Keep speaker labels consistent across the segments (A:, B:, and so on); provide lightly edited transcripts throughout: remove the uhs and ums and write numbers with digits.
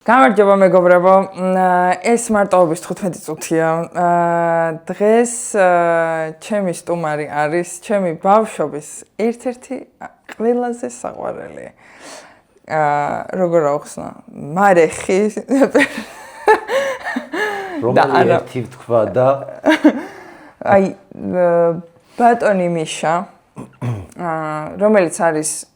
A: გამარჯობა მეგობრებო, ეს მარტოობის 15 წუთია. დღეს ჩემი სტუმარი არის ჩემი ბავშვობის ერთ-ერთი ყველაზე საყვარელი. როგორ აღხსნა? მარეხი.
B: რომელი ერთი თქვა და
A: აი ბატონი მიშა, რომელიც არის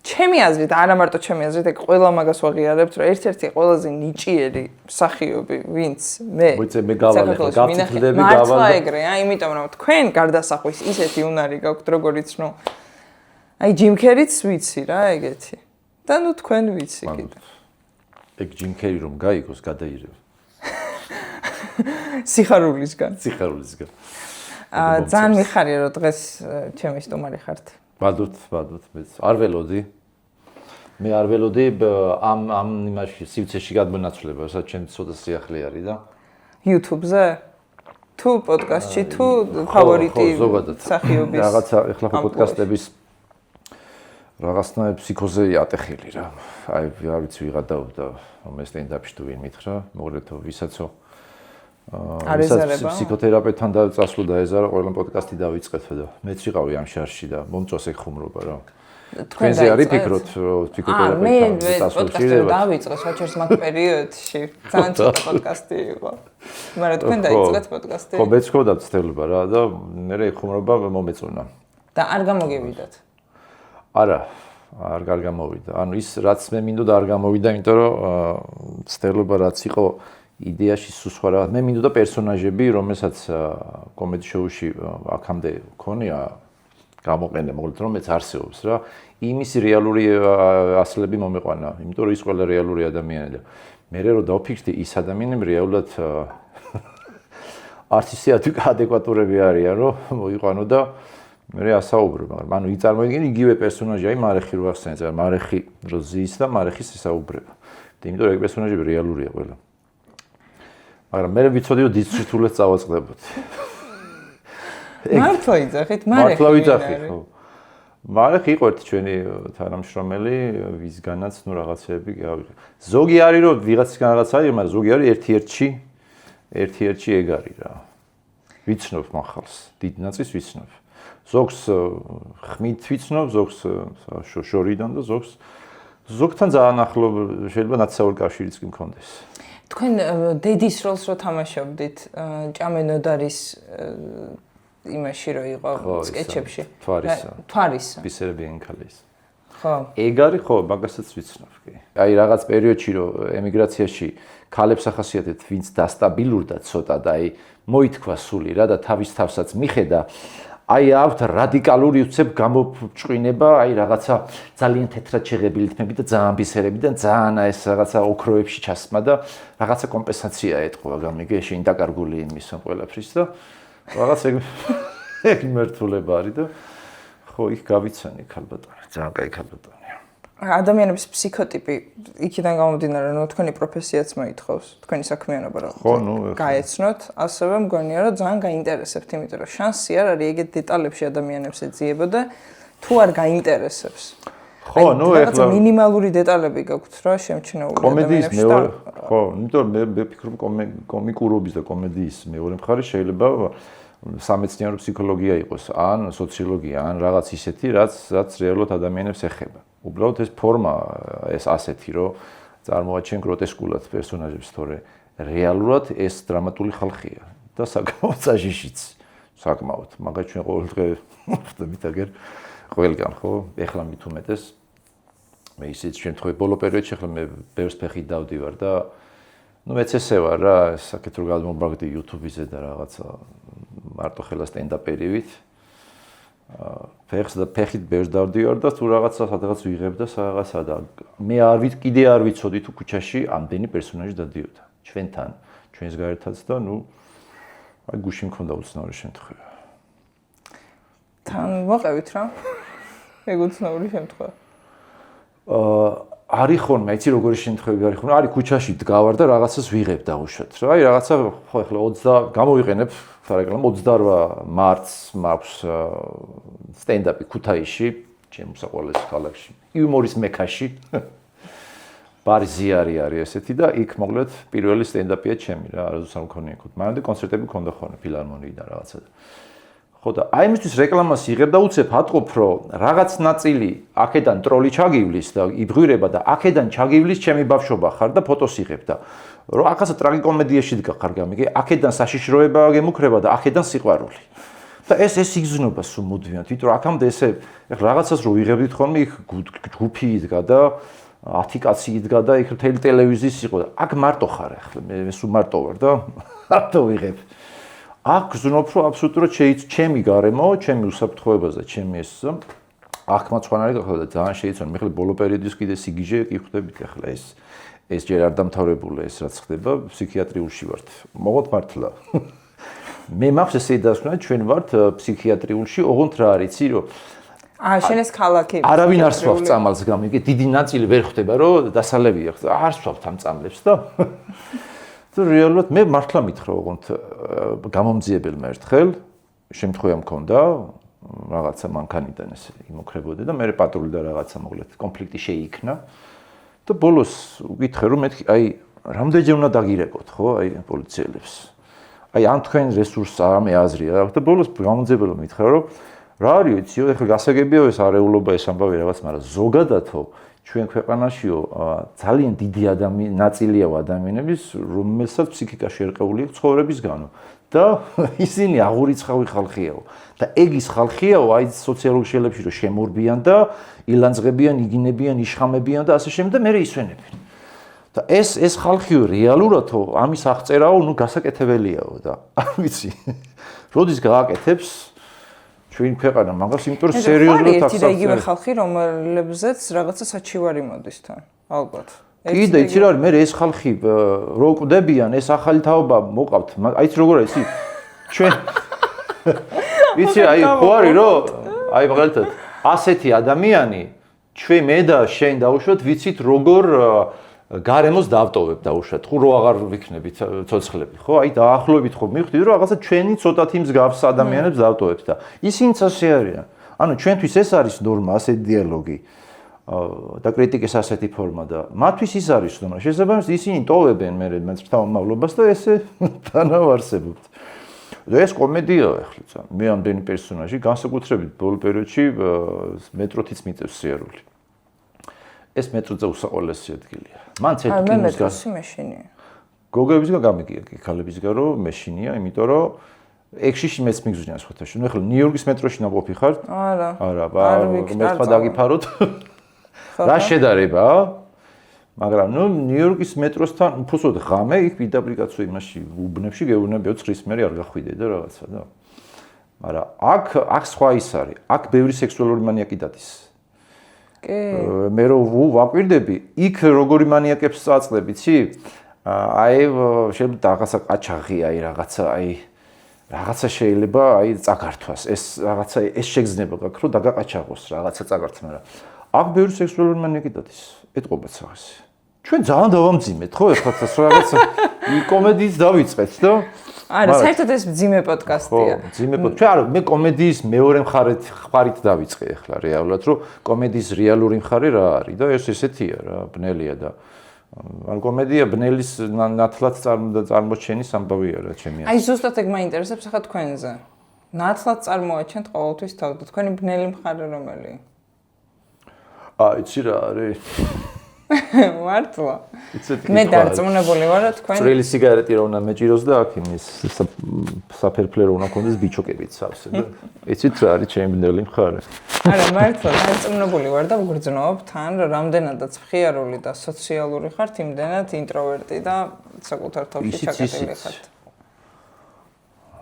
A: ჩემი აზრით, არა მარტო ჩემი აზრით, ეგ ყველა მაგას ვაღიარებთ, რომ ერთ-ერთი ყველაზე ნიჭიერი მსახიობი, ვინც მე
B: გაფრთხილდები
A: მართლა ეგრეა, იმიტომ რომ თქვენ გარდასახვის ისეთი უნარი გაქვთ, როგორიც ნუ აი ჯიმ ქერიც ვიცი რა, ეგეთი. და ნუ თქვენ ვიცი კიდე.
B: ეგ ჯიმ ქერი რომ გაიგოს, გადაირევ.
A: სიხარულისგან.
B: სიხარულისგან.
A: ძალიან მიხარია რომ დღეს ჩემი სტუმარი ხართ.
B: ბადოთ, მე არ ველოდი. მე არ ველოდი ამ იმაში სივრცეში გადმონაცვლება, სადაც ჩემი ცოტა სიახლე არის და
A: YouTube-ზე თუ პოდკასტში თუ ფავორიტი მსახიობის.
B: რაღაცა ეხლა ხო პოდკასტების რაღაცნაირ ფსიქოზე ატეხილი რა. აი არ ვიცი ვიღა და მე სტენდაპში თუ ვინ მითხრა, მოგრეთო ვისაცო ფსიქოთერაპევტთან და წასვლა ეზარა ყველა პოდკასტი დავიწყეთ და მეც ვიყავი ამ შარში და მომწონს ეგ ხუმრობა რა. თქვენზე არის ფიქრობთ ფსიქოთერაპევტთან
A: წასვლა შეიძლება დავიწყო საჩერს მაგ პერიოდში ძალიან ცოტა პოდკასტი იყო მაგრამ თქვენ დაიწყეთ პოდკასტი
B: ხო მეც ხოდა ცდელობა რა და მე ხუმრობა მომეწონა
A: და არ გამოგივიდათ
B: არა არ გამოვიდა ანუ ის რაც მე მინდოდა არ გამოვიდა იმიტომ რომ ცდელობა რაც იყო იდეაში სხვა რა მე მინდოდა პერსონაჟები რომელსაც კომედი შოუში აქამდე ქონია გამოყენება მოკლედ რომ მეც არსებობს რა იმის რეალური ასლები მომეყვანა იმიტომ რომ ის ყველა რეალური ადამიანია მე რო დავფიქრდი ის ადამიანები რეალურად არც ისე ადეკვატურები არიან რომ მოიყვანო და მე ასაუბრო მაგრამ ანუ იწარმოიდგინე იგივე პერსონაჟი აი მარეხი რო ახსენეთ მარეხი რო ზის და მარეხის ესაუბრება იმიტომ რომ ეგ პერსონაჟები რეალურია ყველა მაგრამ მე ვიცოდი რომ დისცირთულეს წავაწყდებოდი.
A: მართლა იძახით,
B: მართლა ვიძახით, ხო. მარეხი იყო ერთი ჩვენი თანამშრომელი, ვისგანაც ნუ რაღაცეები გავიღე. ზოგი არის რომ ვიღაცისგან რაღაც არის, მაგრამ ზოგი არის ერთ-ერთი ეგ არის რა. ვიცნობ מחალს, დიდ ნაწილს ვიცნობ. ზოგს ხმით ვიცნობ, ზოგს შორიდან და ზოგთან ძალიან ახლო შეიძლება ნაცნობი კავშირიც კი მქონდეს.
A: თქვენ დედის როლს რო თამაშობდით ჭამენოდარის იმაში რო იყო სკეჩებში თვარის
B: ბისერები ენქალის
A: ხო
B: ეგ არის ხო მაგასაც ვიცნობ კი აი რაღაც პერიოდში რო ემიგრაციაში ქალებს ახასიათებთ ვინც დასტაბილურდა ცოტა და აი მოითქვა სული რა და თავის თავსაც მიხედა აი ავთ რადიკალური უცებ გამოჭყვინება, აი რაღაცა ძალიან თეთრად შეღებილი თმები და ძალიან ბისერები და ძალიან ეს რაღაცა ოქროებში ჩასმა და რაღაცა კომპენსაცია ეთქვა გამიგე შენ დაკარგული იმის ყველაფრის და რაღაც ეგ მერტულება არის და ხო იქ გავიცანი ქალბატონი, ძალიან კაი ქალბატონია.
A: ადამიანების ფსიქოტიპი იქიდან გამომდინარე, რომ თქვენი პროფესიაც მოითხოვს, თქვენი საქმიანობა რომ გაეცნოთ, ასევე მგონია რომ ძალიან გაინტერესებთ, იმიტომ რომ შანსი არ არის ეგეთ დეტალებში ადამიანებს ეძიება და თუ არ გაინტერესებს.
B: ხო, ნუ ეხლა
A: მინიმალური დეტალები გაქვთ რა შემჩნეული ადამიანებში და
B: ხო, იმიტომ მე ვფიქრობ კომიკურობის და კომედიის მეორე მხარე შეიძლება სამეცნიერო ფსიქოლოგია იყოს, ან სოციოლოგია, ან რაღაც ისეთი, რაც რეალურად ადამიანებს ეხება. უბრალოდ ეს ფორმა ეს ასეთი რომ წარმოაჩენ გროტესკულად პერსონაჟებს თორე რეალურად ეს დრამატული ხალხია და საკმაოდ საჟიშიც საკმაოდ მაგას ჩვენ ყოველ დღე ვხდებით აგერ ყველგან ხო ეხლა მით უმეტეს მე ისეთ შემთხვევაში ბოლო პერიოდში ახლა მე ბევრს ფეხით დავდივარ და ნუ მეც ესე ვარ რა საკეთ რომ გადმობრაგდი YouTube-ზე და რაღაცა მარტო ხელა სტენდაპერივით ფეხს და ფეხით ბევრს დავდივარ და თუ რაღაცა სადღაც ვიღებ და რაღაცა და მე კიდე არ ვიცოდი თუ ქუჩაში ამდენი პერსონაჟი დადიოდა ჩვენთან ჩვენს გარეთაც და ნუ აი გუში მქონდა უცნაური შემთხვევა
A: თან მოყევით რა ეგ უცნაური შემთხვევა
B: არის ხოლმე, იცი როგორი შემთხვევები არის ხოლმე, არის ქუჩაში დგავარ და რაღაცას ვიღებ დაუშვათ. რა, აი რაღაცა ხო ახლა 20 გამოვიყენებ, ფარაკლამ 28 მარტს მაქვს სტენდაპი ქუთაისში, ჩემს საყოველეს ქალაქში, იუმორის მექაში. ბარიზიარი არის ესეთი და იქ მოკლედ პირველი სტენდაპია ჩემი რა, არასდროს არ მქონია იქ. მანამდე კონცერტები მქონდა ხოლმე ფილარმონიიდან რაღაცა. ხო და აი იმისთვის რეკლამას იღებ და უცებ ატყობ, რომ რაღაც ნაწილი აქედან ტროლი ჩაგივლის და იბღვირება და აქედან ჩაგივლის ჩემი ბავშვობა ხარ და ფოტოს იღებ და რომ ახასა ტრაგიკომედიაში დგახარ გამიგე, აქედან საშიშროება გემუქრება და აქედან სიყვარული. და ეს იგზნობა სულ მუდმივად, თვითონ აქამდე ესე რაღაცას რო ვიღებდით ხოლმე იქ ჯგუფი იდგა და 10 კაცი იდგა და იქ მთელი ტელევიზიის იყო და აქ მარტო ხარ ახლა მე სულ მარტო ვარ და მარტო ვიღებ. აქ გზნობ რომ აბსოლუტურად ჩემი გარემო, ჩემი უსაფრთხოებაზე, ჩემი ეს აქ მაცხვანარი გახდა და ძალიან შეიცვალა. მე ხელი ბოლო პერიოდის კიდე სიგიჟე კი ხვდებით ახლა ეს ჯერ არ დამთავრებული ეს რაც ხდება, ფსიქიატრიულში ვართ. მოგოთ მართლა. მე მაქვს ესე დასკვნა ჩვენ ვართ ფსიქიატრიულში, ოღონდ რა არის, იცი რომ
A: შენ ეს ქალაქი
B: არავინ არ სვავს წამალს გამიგე, დიდი ნაწილი ვერ ხვდება რომ დასალებია, არ სვავთ ამ წამლებს და თუ რეალურად მე მართლა მითხრა ოღონდ გამომძიებელმა ერთხელ შემთხვევა მქონდა რაღაცა მანქანიდან ეს იმოქრებოდა და მე პატრული და რაღაცა მოკლედ კონფლიქტი შეიქმნა და ბოლოს ვკითხე რომ მეთქი აი რამდენჯერ უნდა დაგირეკოთ ხო აი პოლიციელებს აი ამ თქვენ რესურსს არამე აზრია და ბოლოს გამომძიებელმა მითხრა რომ რა არის იციო ეხლა გასაგებია ეს არეულობა ეს ამბავი რაღაც მაგრამ ზოგადადო ჩვენ ქვეყანაშიო ძალიან დიდი ნაწილიაო ადამიანების რომელსაც ფსიქიკა შერყეული აქვს ცხოვრებისგანო და ისინი აღურიცხავი ხალხიაო და ეგ ის ხალხიაო აი სოციალურ შელებებში რომ შემორბიან და ილანძღებიან, იგინებიან, იშხამებიან და ასე შემდეგ და მე ისვენებენ და ეს ხალხიო რეალურადო ამის აღწერაო ნუ გასაკეთებელიაო და არ ვიცი როდის გააკეთებს ჩვენ ქვეყანა მაგას იმიტომ რომ სერიოზულად
A: ახსოვს. ერთი და იგივე ხალხი, რომლებზეც რაღაცა საჩივარი მოდის თან, ალბათ.
B: კიდე იცი რა არის, მე ეს ხალხი რო კვდებიან, ეს ახალი თაობა მოყავთ. აიც როგორ არის, იცი? ჩვენ იცი აი, ხო არის რომ აი მაგალითად ასეთი ადამიანი ჩვენ მე და შენ დავუშვათ, ვიცით როგორ გარემოს დავტოვებ დაუშვათ, ხო რო აღარ ვიქნებით ცოცხლები, ხო? აი დაახლოებით ხო მივხვდით რომ რაღაცა ჩვენი ცოტათი მსგავს ადამიანებს დავტოვებთ და ისინიც ასე არიან. ანუ ჩვენთვის ეს არის ნორმა, ასეთი დიალოგი და კრიტიკის ასეთი ფორმა და მათთვის ის არის ნორმა. შესაბამისად ისინი ტოვებენ მე მართლმავლობას და ესე თანავარსებობთ. და ეს კომედიაა ახლა. მე ამდენი პერსონაჟი განსაკუთრებით ბოლო პერიოდში მეტროთიც მიწევს სიარული. ეს მეტროზე უსაყოლესი ადგილია. მან ცეთქი
A: მე მეტროსი მეშინია.
B: გოგოებისგან გამიგია კი, ქალებისგან რომ მეშინია, იმიტომ რომ ექშიში მეც მიგზნიან სხვათა. ნუ ახლა ნიუ-იორკის მეტროში ნაყოფი ხარ? არა, მე სხვა დაგიფაროთ. რა შედარება? მაგრამ ნუ ნიუ-იორკის მეტროსთან უბრალოდ ღამე იქ პირდაპირ კაცო იმაში უბნებში გეუბნებიო ცხრის მერე არ გახვიდე და რაღაცა და. მაგრამ აქ სხვა ის არის. აქ ბევრი სექსუალური მანიაკი დადის. მე რო ვაკვირდები, იქ როგორი მანიაკებს წაწყდები, იცი? აი შეიძლება რაღაცა ყაჩაღი, აი რაღაცა შეიძლება აი წაგართვას. ეს რაღაცა ეს შეგრძნება გაქვს, რომ დაგაყაჩაღოს რაღაცა წაგართ, მაგრამ აქ ბევრი სექსუალური მანიაკი დადის. ეთყობაც აღეს. ჩვენ ძალიან დავამძიმეთ, ხო, ეხლა რაღაცა კომედიის დავიწყეთ და
A: არა, საერთოდ ეს მძიმე პოდკასტია.
B: ხო, მძიმე პოდკასტი. არა, მე კომედიის მეორე მხარით დავიწყე ახლა რეალურად, რომ კომედიის რეალური მხარე რა არის და ეს ესეთია რა, ბნელია და ან კომედია ბნელის ნათლად წარმოჩენის ამბავია რა ჩემი.
A: აი ზუსტად ეგ მაინტერესებს ახლა თქვენზე. ნათლად წარმოაჩენთ ყოველთვის თავ და თქვენი ბნელი მხარე რომელია?
B: იცი რა არის?
A: მართლა. მე დარწმუნებული ვარ რომ თქვენ
B: წვრილი სიგარეტი რა უნდა მეჭიროს და აქ იმის საფერფლე რა უნდა კონდეს ბიჩოკებით სავსე და იცით რა არის ჩემი ბნელი მხარე.
A: არა მართლა დარწმუნებული ვარ და ვგრძნობ თან რომ რამდენადაც მხიარული და სოციალური ხართ, იმდენად ინტროვერტი და საკუთარ თავში ჩაკეტილი ხართ.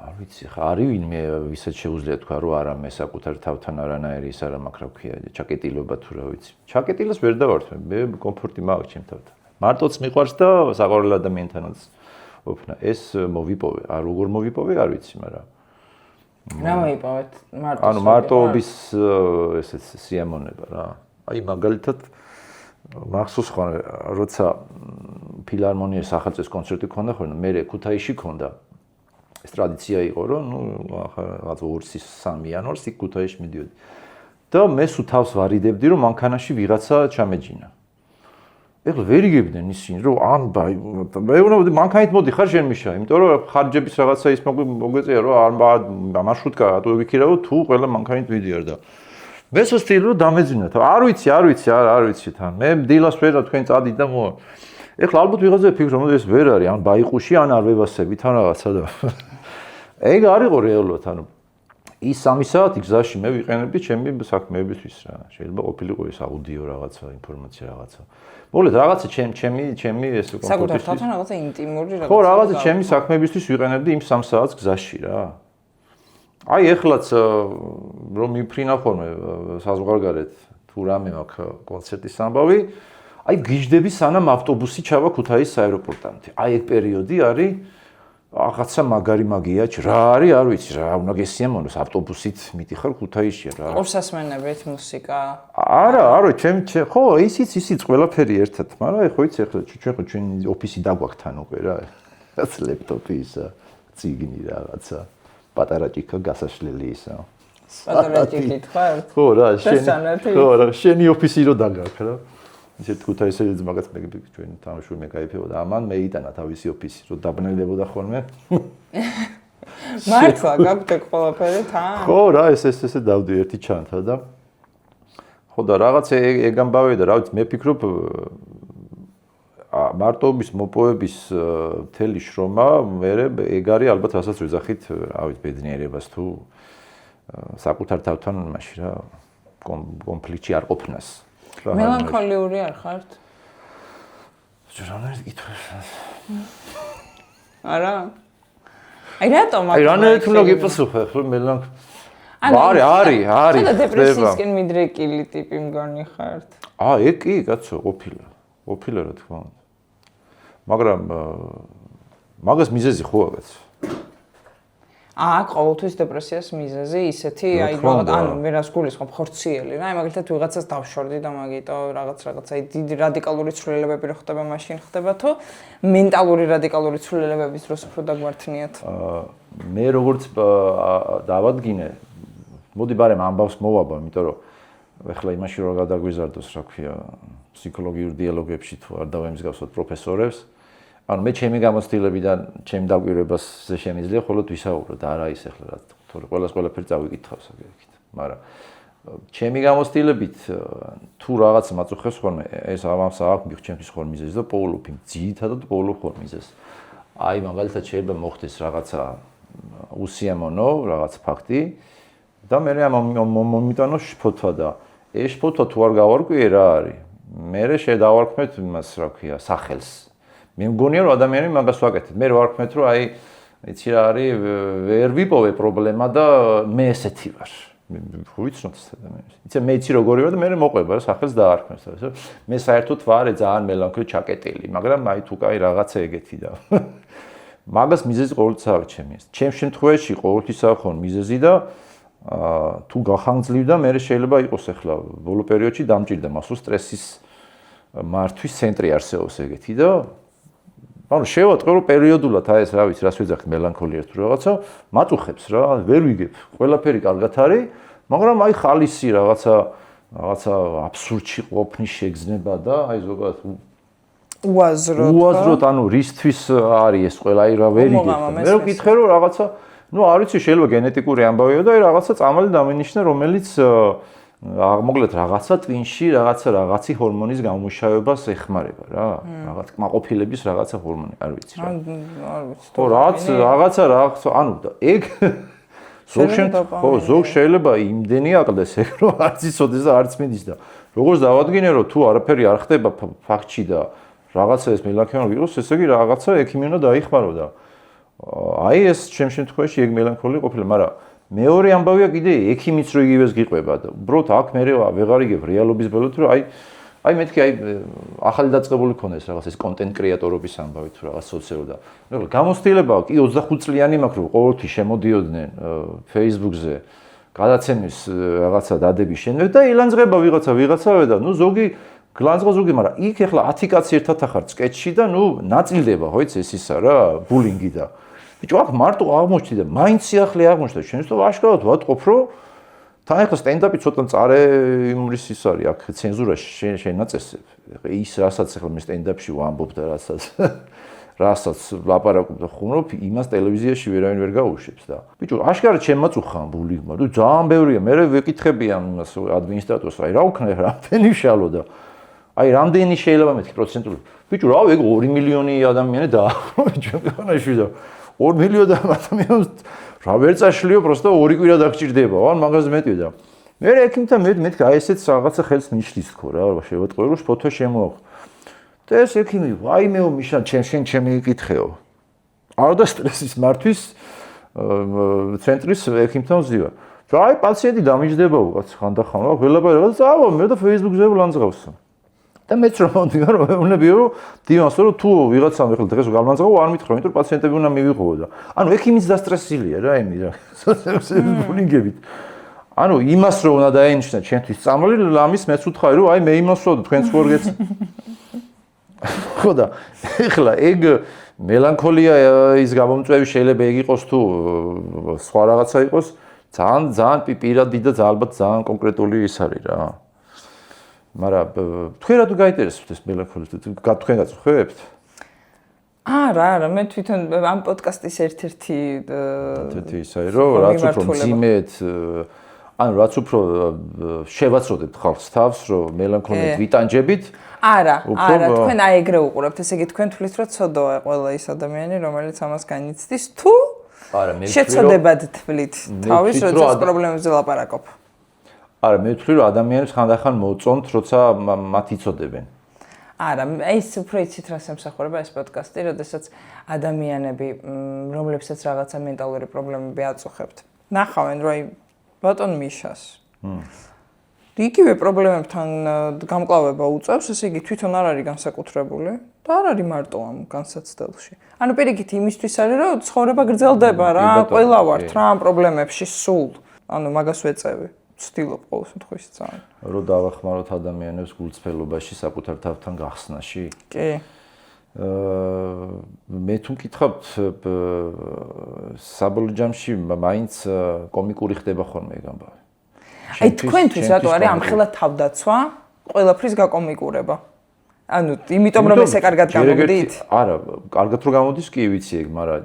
B: არ ვიცი, ხა არის ვინმე ვისაც შეუძლია თქვა რომ არა მე საკუთარ თავთან არანაირი ის არა მაქვს რა ქვია, ჩაკეტილობა თუ რა ვიცი. ჩაკეტილას ვერ დავართ მე კომფორტი მაქვს ჩემ თავთან. მარტოც მიყვარს და საყვარელ ადამიანთანაც ოფნა. ეს მოვიპოვე, არ როგორ მოვიპოვე, არ ვიცი, მაგრამ
A: რა მოიპოვეთ მარტო?
B: ანუ მარტოობის ესეც სიამონება რა. აი მაგალითად მახსოვს ხო როცა ფილარმონიის სახელმწიფოს კონცერტი ქონდა ხო მე ქუთაისში ქონდა. ეს ტრადიცია იყო, რომ ნუ რაღაც 2-3 იანვარს იქ ქუთაისში მიდიოდი. და მე სულ თავს ვარიდებდი, რომ მანქანაში ვიღაცა ჩამეჯინა. ეხლა ვერ იგებდნენ ისინი, რომ მეუბნებოდი მანქანით მოდიხარ შენ მიშა, იმიტომ რომ ხარჯების რაღაცა ის მოგვეწია, რომ მარშრუტკა რატო ვიქირავ თუ ყველა მანქანით ვიდიარ და მე სულ რომ დამეძინათ. არ ვიცი თან. მე დილას ვერა თქვენ წადით და მოა. ეხლა ალბათ ვიღაცა ფიქრობ, რომ ეს ვერ არის, ან ბაიყუში, ან არ ვებასებით, ან რაღაცა და ეგ არ იყო რეალურად, ანუ ის 3 საათი გზაში მე ვიყენებდი ჩემი საქმეებისთვის რა. შეიძლება ყოფილიყო ეს აუდიო რაღაცა, ინფორმაცია რაღაცა. მოგლეთ რაღაცა ჩემი ეს
A: კომფორტისთვის. საკუთარ თავთან რაღაცა ინტიმური რაღაცა.
B: ხო, რაღაცა ჩემი საქმეებისთვის ვიყენებდი იმ 3 საათს გზაში რა. აი ეხლაც რომ მიფრინა ხოლმე საზღვარგარეთ თუ რამე მაქვს კონცერტის ამბავი, აი გიждები სანამ ავტობუსი ჩავა ქუთაისის აეროპორტამდე. აი ეგ პერიოდი არის რაღაცა მაგარი მაგიაჩ რა არის არ ვიცი რა უნდა გესიამოვნოს ავტობუსით მიდიხარ ქუთაისში რა.
A: ყურსასმენებით მუსიკა.
B: არა, ხო ისიც ყველაფერი ერთად, მაგრამ ხო იცი ახლა ჩვენ ოფისი დაგვაქვს თან უკვე რა. რაც ლეპტოპი ისა, ციგნი რაღაცა. პატარა ჭიქა გასაშლელი ისა.
A: პატარა ჭიქით ხარ?
B: ხო რა, შენი ოფისი რო დაგაქვს რა. ისეთ ქუთაისელი მაგაც მე ჩვენ თამაშული მე кайფებოდა. ამან მეიტანა თავისი ოფისი, რო დაბნელებოდა ხოლმე.
A: მართლა გაგვთ ეგ ყველაფერი თან?
B: ხო რა, ესე დავდი ერთი ჩანთა და ხო და რაღაც ეგ ამბავია და რა ვიცი მე ფიქრობ მარტოობის მოპოვების მთელი შრომა მე ეგ არის ალბათ რასაც ვეძახით რა ვიცი ბედნიერებას თუ საკუთარ თავთან მაშინ რა კონფლიქტი არ ყოფნას.
A: მელანქოლიური არ ხართ?
B: რანაირად გითხრას?
A: არა. აი რატომ
B: აი რანაირად უნდა გიპასუხო ხო მელანქოლიური არის.
A: და დეპრესიისკენ მიდრეკილი ტიპი მგონი ხართ?
B: ეგ კი კაცო ყოფილა რა თქმა უნდა. მაგრამ მაგას მიზეზი ხო აქვს?
A: ყოველთვის დეპრესიას მიზეზი ისეთი, აი რაღაც ანუ მე რას გულისხმობ ხორციელი რა, აი მაგალითად ვიღაცას დავშორდი და მაგიტო რაღაცა დიდი რადიკალური ცვლილებები რო ხდება მაშინ ხდება თუ მენტალური რადიკალური ცვლილებების დროს უფრო დაგვართნიათ?
B: მე როგორც დავადგინე, მოდი ბარემ ამბავს მოვაბა, იმიტომ რომ ეხლა იმაში რო გადაგვიზარდოს, რა ქვია, ფსიქოლოგიურ დიალოგებში თუ არ დავემსგავსოთ პროფესორებს. ანუ მე ჩემი გამოცდილებიდან ჩემ დაკვირვებას შემიძლია მხოლოდ ვისაუბრო და არა ის ახლა რა თქო ყველას ყველაფერი წავიკითხავს აგერიქით მაგრამ ჩემი გამოცდილებით თუ რაღაც მაწუხებს ხოლმე ეს ამას აქვს მიხჩემთვის ხოლმე მიზეზი და პოულობ იმ ძირითადად პოულობ ხოლმე მიზეზს აი მაგალითად შეიძლება მოხდეს რაღაცა უსიამოვნო რაღაც ფაქტი და მე მომიტანო შფოთვა და ეს შფოთვა თუ არ გავარკვიე რა არის მე შედავარქმეთ იმას რა ქვია სახელს მე მგონია რომ ადამიანი მაგას ვაკეთებ. მე ვარქმეთ რომ აი იცი რა არის ვერ ვიპოვე პრობლემა და მე ესეთი ვარ. ხო ვიცნობ ეს ადამიანს. იცი მე იცი როგორი ვარ და მე მოყვება რა სახელს დაარქმევს რა. მე საერთოდ ვარ ძალიან მელანქოლი ჩაკეტილი, მაგრამ აი თუ კაი რაღაცა ეგეთი და მაგას მიზეზი ყოველთვის აქვს ჩემი. ჩემ შემთხვევაში ყოველთვის აქვს მიზეზი და თუ გახანგძლივ და მე შეიძლება იყოს ახლა ბოლო პერიოდში დამჭირდა მასო სტრესის მართვის ცენტრი არსებობს ეგეთი და ანუ შევატყო რომ პერიოდულად აი ეს რა ვიცი რას ვეძახით მელანქოლია თუ რაღაცა მაწუხებს რა ვერ ვიგებ ყველაფერი კარგად არის მაგრამ აი ხალისი რაღაცა აბსურდში ყოფნის შეგრძნება და აი ზოგადად უაზროდ ანუ რისთვის არის ეს ყველა აი რა ვერ იგებ მე რო გითხე რომ რაღაცა ნუ არ ვიცი შეიძლება გენეტიკური ამბავია და აი რაღაცა წამალი დამენიშნა რომელიც აღმოკლედ რაღაცა ტვინში რაღაცი ჰორმონის გამომუშავებას ეხმარება რა რაღაც კმაყოფილების რაღაცა ჰორმონი არ ვიცი რა
A: არ ვიცი
B: ხო რაღაცა ანუ ეგ ზოგ შეიძლება იმდენი აკლდეს ეგ რომ არც იცოდეს და არც მიდის და როგორც დავადგინე რომ თუ არაფერი არ ხდება ფაქტში და რაღაცა ეს მელანქოლია იყოს ესე იგი რაღაცა ექიმი უნდა დაიხმარო და აი ეს ჩემ შემთხვევაში ეგ მელანქოლია ყოფილა მაგრამ მეორე ამბავია კიდე ექიმიც რო იგივეს გიყვება და უბრალოდ აქ მე ვეღარ იგებ რეალობის ბოლოთ რომ აი მეთქი აი ახალი დაწყებული ქონდეს რაღაც ეს კონტენტ კრეატორობის ამბავი თუ რაღაც სოციალურ და ნუ გამოცდილება კი 25 წლიანი მაქვს რომ ყოველთვის შემოდიოდნენ Facebook-ზე გადაცემის რაღაცა დადების შემდეგ და ილანძღება ვიღაცავე და ნუ ზოგი გლანძღა ზოგი მაგრამ იქ ახლა 10 კაცი ერთად ახარ სკეჩში და ნუ ნაწილდება ხო იცი ეს ისა რა ბულინგი და ბიჭო აქ მარტო აღმოჩნდა და მაინც სიახლე აღმოჩნდა შენ თვითონ აშკარად ვატყობ რომ თან ახლა სტენდაპი ცოტა მწარე იმრის ის არის, აქ ცენზურაში შენაწესებ. ის რასაც ახლა მე სტენდაპში ვამბობ და რასაც ლაპარაკობ და ხუმრობ, იმას ტელევიზიაში ვერავინ ვერ გაუშვებს და. ბიჭო, აშკარად ჩემმაც უხამბული, მაგრამ ძალიან ბევრია. მე ვეკითხები ამ იმას ადმინისტრატორს, აი რა უქნა რამდენი შალო და აი რამდენი შეიძლება მეთქი პროცენტული. ბიჭო, რა ეგ 2 მილიონი ადამიანი დაახლოებით ჩემპიონატში და 2 მილიონი ადამიანს რა ვერ წაშლიო, просто 2 კვირა დაგჭირდება, ან მაგაზე მეტია და მე ექიმთან მეთქი აი ესეც რაღაცა ხელს ნიშნის თქო რა, შევატყვირო, ფოთო შემოაქვს. და ეს ექიმი, ვაიმეო მიშა, შენ ჩემი იკითხეო. არ და სტრესის მართვის ცენტრის ექიმთან ვზივარ. აი პაციენტი დამიჯდება უკაც ხანდახან, რა ველაპარაკე, რა წავა, მე და Facebook-ზე ვლანძღავს. და მეც რომ მოდიარ, მეუბნებიო, დიახ, რომ თუ ვიღაცამ ახლა დღეს გავლანძღავ, არ მითხრა, იმიტომ რომ პაციენტები უნდა მივიღო და ანუ ექიმიც დასტრესილია რა, ემი რა. ბულინგებით. ანუ იმას რომ უნდა დაენიშნა ჩემთვის წამალი, ამის მეც უთხარი, რომ აი მე იმას ვთქვა, თქვენც ხوارგეც. ხო და ეხლა ეგ მელანქოლია ის გამომწვევი შეიძლება ეგ იყოს თუ სხვა რაღაცა იყოს, ძალიან პირადი და ალბათ ძალიან კონკრეტული ის არის რა. მაგრამ თქვენ რატო გაინტერესებთ ეს მელანქოლია? თქვენ გაწუხებთ?
A: არა, მე თვითონ ამ პოდკასტის ერთ-ერთი
B: ისაა, რომ რაც უფრო მძიმედ ანუ რაც უფრო შევაცროდებთ ხალხს თავს, რომ მელანქოლიით ვიტანჯებით.
A: არა, თქვენ აი ეგრე უყურებთ, ესე იგი თქვენ თვლით, რომ ცოდოა ყველა ის ადამიანი, რომელიც ამას განიცდის, თუ შეცოდებად თვლით თავის, როდესაც პრობლემებზე ლაპარაკობ.
B: არა, მე ვთვლი, რომ ადამიანებს ხანდახან მოწონთ, როცა მათ იცოდებენ.
A: არა, ეს უფრო იცით რას ემსახურება ეს პოდკასტი, როდესაც ადამიანები, რომლებსაც რაღაცა მენტალური პრობლემები აწუხებთ, ნახავენ, რომ აი ბატონ მიშას. იგივე პრობლემებთან გამკლავება უწევს, ესე იგი თვითონ არ არის განსაკუთრებული და არ არის მარტო ამ განსაცდელში. ანუ პირიქით იმისთვის არის, რომ ცხოვრება გრძელდება რა, ყველა ვართ რა ამ პრობლემებში სულ. ანუ მაგას ვეწევი. ვცდილობ ყოველ შემთხვევაში ძალიან.
B: რომ დავახმაროთ ადამიანებს გულწრფელობაში, საკუთარ თავთან გახსნაში.
A: კი.
B: მე თუ მკითხავთ საბოლოო ჯამში მაინც კომიკური ხდება ხოლმე ეგ ამბავი.
A: აი თქვენთვის რატო არის ამხელა თავდაცვა ყველაფრის გაკომიკურება? ანუ იმიტომ რომ ესე კარგად გამოდით?
B: არა, კარგად რომ გამოდის კი ვიცი ეგ, მაგრამ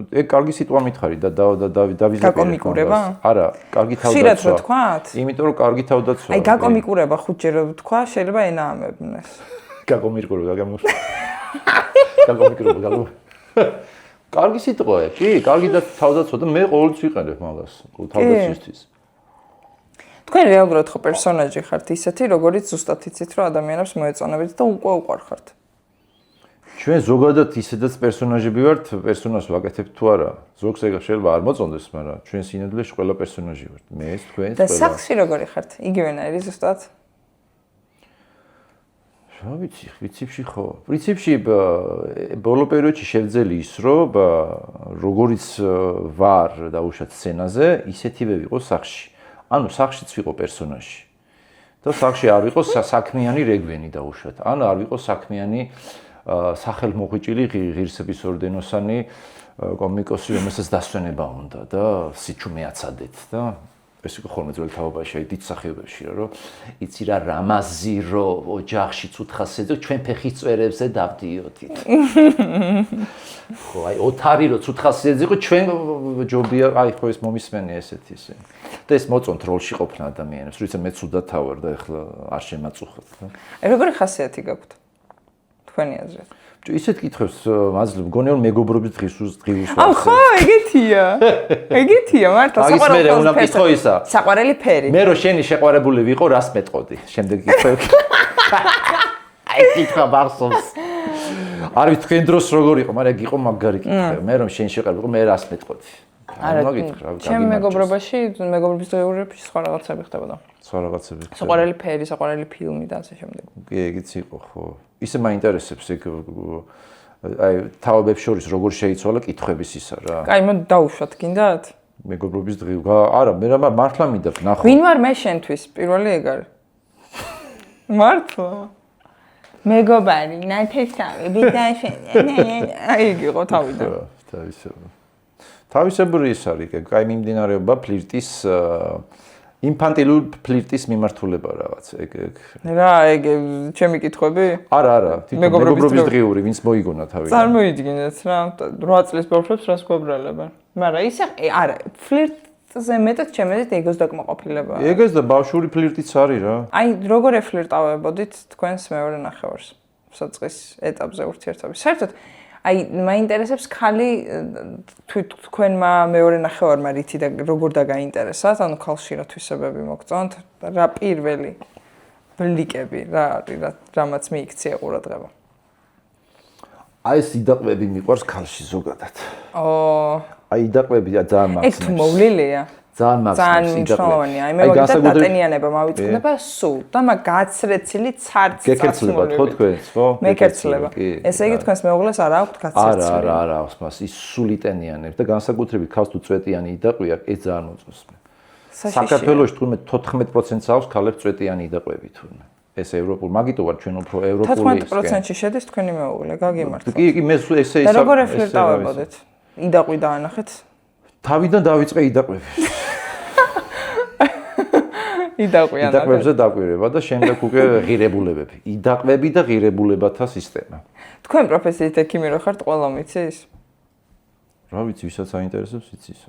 B: ეგ კარგი სიტყვა მითხარი და დავიზრდები.
A: გაკომიკურება?
B: არა, კარგი თავდაცვა.
A: ხშირად რო თქვათ?
B: იმიტომ რომ კარგი თავდაცვა.
A: აი გაკომიკურება ხუჭერო თქვა, შეიძლება ენა ამებნეს.
B: გაკომიკურება. კარგი სიტყვაა, კი, კარგი თავდაცვა და მე ყოველთვის ვიყენებ მაგას, თავდაცვისთვის.
A: თქვენ რეალურად ხო პერსონაჟი ხართ ისეთი, როგორც ზუსტად იცით, რომ ადამიანებს მოეწონებით და უკვე უყვარხართ.
B: ჩვენ ზოგადად ისედაც პერსონაჟები ვართ, პერსონაჟს ვაკეთებ თუ არა. ზოგს ეგ შეიძლება არ მოწონდეს, მაგრამ ჩვენ სინამდვილეში ყველა პერსონაჟი ვართ. მეც, თქვენც,
A: ყველა. და სახში როგორი ხართ? იგივენაირი ზუსტად?
B: რა ვიცი, პრინციპში ხო. პრინციპში ბოლო პერიოდში შევძელი ის, რომ როგორიც ვარ დაუშვათ სცენაზე, ისეთივე ვიყო სახში. ანუ სახშიც ვიყო პერსონაჟი. და სახში არ ვიყო საქმიანი რეგვენი დაუშვათ. ან არ ვიყო საქმიანი სახელმოხვიჭილი ღირსების ორდენოსანი კომიკოსი, რომელსაც დასვენება უნდა და სიჩუმე აცადეთ და ეს იყო ხოლმე ძველ თაობაში, აი დიდ სახეობებში რომ იცი რა რამაზი რო ოჯახში ცუთხასეძო ჩვენ ფეხის წვერებზე დავდიოდით. ხო, აი ოთარი რო ცუთხასეძე იყო ჩვენ ჯობია, აი ხო ეს მომისმენია ესეთი ისე. და ეს მოწონთ როლში ყოფნა ადამიანებს, როცა მე ცუდად თავარ და ეხლა არ შემაწუხებ.
A: აი როგორი ხასიათი გაქვთ? თქვენი აზრით.
B: ისეთ კითხვებს მაძლევ, მგონია რომ მეგობრობის დღის
A: აუ ხო, ეგეთია. ეგეთია, მართლა
B: საყვარელი უნდა კითხო ისა.
A: საყვარელი ფერი.
B: მე რო შენი შეყვარებული ვიყო, რას მეტყოდი? შემდეგ კითხვები. აი კითხვა ბახსოვს. არ ვიცი თქვენ დროს როგორ იყო, მაგრამ იყო მაგარი კითხვა. მე რომ შენ შეყვარებული ვიყო, მე რას მეტყოდი?
A: არა, ჩემ მეგობრობაში, მეგობრობის დღეურებში სხვა რაღაცები ხდებოდა.
B: სხვა რაღაცები.
A: საყვარელი ფერი, საყვარელი ფილმი და ასე შემდეგ.
B: კი, ეგიც იყო, ხო. ისე მაინტერესებს ეგ აი თავებს შორის როგორ შეიცვალა კითხვების ისა რა.
A: კაი, მოდი დავუშვათ, გინდათ?
B: მეგობრობის დღე. არა, მე რა მართლა მინდა ნახო.
A: ვინ ვარ მე შენთვის? პირველი ეგ არის. მართლა. მეგობარი, ნათესავები და შენ. აი იგი იყო თავიდან.
B: თავისებური ის არის, კაი მიმდინარეობა ფლირტის ინფანტილური ფლირტის მიმართულება რაღაც ეგ.
A: რა, ეგ ჩემი კითხვები?
B: არა, მეგობრობის დღიური, ვინც მოიგონა თავი.
A: წარმოიდგინეთ რა, 8 წლის ბავშვებს რას გვაბრალებენ. მაგრამ ისე არა, ფლირტზე მეტად ჩემედით ეგოს დაკმაყოფილება.
B: ეგეს და ბავშვური ფლირტიც არის რა.
A: აი, როგორ ეფლირტავებოდით თქვენს მეორე ნახევარს საწყის ეტაპზე ურთიერთობის. საერთოდ აი, მაინტერესებს ხალი თქვენმა მეორე ნახევარმა რითი და როგორ დაგაინტერესათ, ანუ ხალხში რა თვისებები მოგწონთ, რა პირველი ბლიკები რა არის, რამაც მიიქცია ყურადღება.
B: აი, ეს იდაყვები მიყვარს ხალხში ზოგადად. აი, იდაყვები ძალიან მაქსიმუმს.
A: ეგ თუ მოვლილია.
B: ძალიან მაქსიმუმს
A: იდაყვები. აი, მე მოგდა დატენიანება მავიწყდება სულ და მაგ გაცრეცილი ცარცი
B: გეკერცლება ხო თქვენს, ხო?
A: მეკერცლება. ესე იგი თქვენს მეუღლეს არ აქვს გაცრეცილი.
B: არა, მას ის სულ იტენიანებს და განსაკუთრებით ხალხს თუ წვეტიანი იდაყვია, ეს ძალიან მოწონს მე. საქართველოში თურმე 14%-ს აქვს ხალხებს წვეტიანი იდაყვები თურმე. ეს ევროპულ, მაგიტო ვარ ჩვენ უფრო ევროპული.
A: 14%-ში შედის თქვენი მეუღლე, გაგიმართლეთ.
B: კი, მე ესე
A: და როგორ ეფლირტავებოდეთ? იდაყვი დაანახეთ?
B: თავიდან დავიწყე იდაყვები. იდაყვებზე დაკვირვება და შემდეგ უკვე ღირებულებები. იდაყვები და ღირებულებათა სისტემა.
A: თქვენ პროფესიით ექიმი რო ხართ, ყველა მიცის?
B: რა ვიცი, ვისაც აინტერესებს, იცის.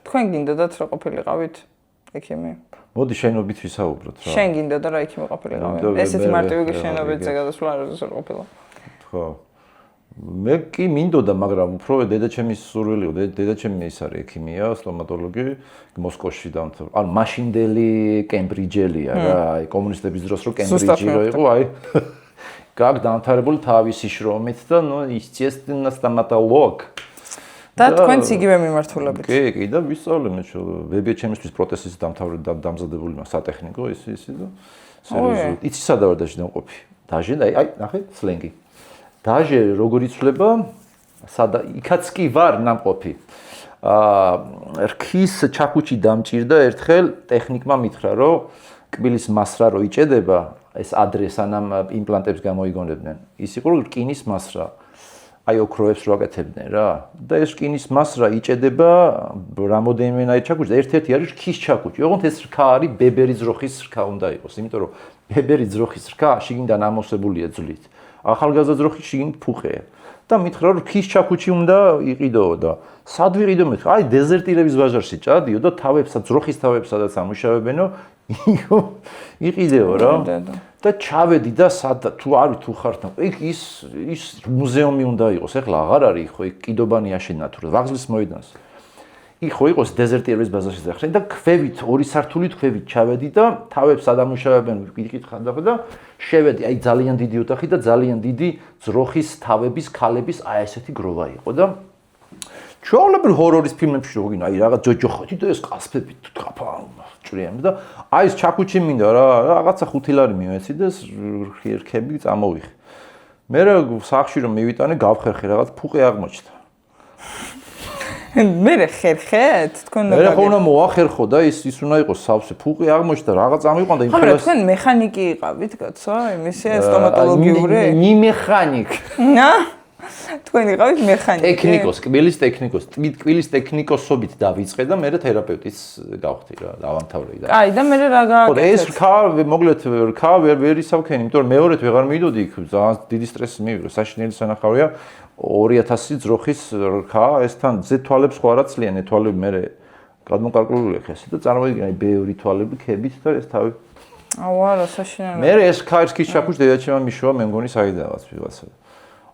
A: თქვენ გინდოდათ რა ყოფილიყავით ექიმი?
B: მოდი შენობით ვისაუბროთ რა.
A: შენ გინდოდა რა ექიმი ყოფილიყავი? ესეთი მარტივი შენობითზე გადასვლა არ არის ყოფილა.
B: ხო. მე კი მინდოდა, მაგრამ უფრო დედაჩემის სურვილი იყო, დედაჩემი ის არის ექიმია, სტომატოლოგი, მოსკოვში დაამთავრა. ანუ მაშინდელი კემბრიჯელია რა, აი კომუნისტების დროს რო კემბრიჯი რო იყო, აი გაგ დაამთავრებული თავისი შრომით და ნუ естественно стоматолог.
A: და თქვენც იგივე მიმართულებით.
B: კი, და ვისწავლე მე ვებიაჩემისთვის პროტეზის დამზადებული მაქვს სატექნიკო ის და სერიოზულად. იცი სადა ვარ დაჟე დამყოფი. დაჟე და აი ნახე სლენგი. დაჟე როგორ იცვლება? სადა იქაც კი ვარ ნამყოფი. რქის ჩაქუჩი დამჭირდა ერთხელ ტექნიკმა მითხრა რომ კბილის მასრა რო იჭედება ეს ადრე სანამ იმპლანტებს გამოიგონებდნენ. ის იყო რკინის მასრა. აი ოქროებს რო აკეთებდნენ რა და ეს რკინის მასრა იჭედება რამოდენმენაირ ჩაქუჩს და ერთ-ერთი არის რქის ჩაქუჩი. ოღონდ ეს რქა არის ბებერი ძროხის რქა უნდა იყოს, იმიტომ რომ ბებერი ძროხის რქა შიგნიდან ამოვსებულია ძვლით. ახალგაზრდა ძროხი შიგნით ფუხეა. და მითხრა რომ რქის ჩაქუჩი უნდა იყიდოო და სად ვიყიდო მე? აი დეზერტირების ბაზარში ჭადიო და თავებსა ძროხის თავებსადაც ამუშავებენო იყიდეო რა. და ჩავედი და სად თუ არის თუ ხართ ის მუზეუმი უნდა იყოს. ეხლა აღარ არის ხო იქ კიდობანი აშენა თუ ვაღზლის მოედანს. იქ ხო იყოს დეზერტირების ბაზარში ზახრენ და ქვევით ორი სართულით ქვევით ჩავედი და თავებს ადამუშავებენ ვიკითხავ და შევედი აი ძალიან დიდი ოთახი და ძალიან დიდი ძროხის თავების ქალების აი ესეთი გროვა იყო და ჩვეულებრივ ჰორორის ფილმებში რო გინდა აი რაღაც ჯოჯოხოთი და ეს ყასფები თქაფა ჭრიემ და აი ეს ჩაქუჩი მინდა რა რაღაცა 5 ლარი მივეცი და რქები წამოვიხე მე რა სახში რომ მივიტანე გავხერხე რაღაც ფუყე აღმოჩნდა
A: მე ხერხეთ თქვენ
B: მე ხო უნდა მოახერხო და ის უნდა იყოს სავსე ფუყი აღმოჩნდა რაღაც ამიყვანდა იმ
A: ხელას თქვენ მექანიკი იყავით კაცო იმისია სტომატოლოგიური
B: ნი მექანიკ
A: თქვენ იყავით მექანიკი
B: ტექნიკოს კბილის ტექნიკოს კბილის ტექნიკოსობით დავიწყე და მე თერაპევტის გავხდი რა დავამთავრე და
A: აი და მე რა გააკეთე
B: ეს რქა მოგლეთ რქა ვერ ისავქენი იმიტომ რომ მეორედ ვეღარ მიდოდი იქ ძალიან დიდი სტრესი მივიღე საშინელი სანახავია 2000 ძროხის რქა ესთან ზე თვალებს ხო არა ცლიან თვალები მე გადმოკარკული ხეს და წარმოიდგინე აი ბევრი თვალები ქებით და ეს თავი
A: აუ არა საშინელი
B: მე ეს ქარსკის ჩაქუჩი დედაჩემმა მიშოვა მე მგონი საიდანაც ვიღაცა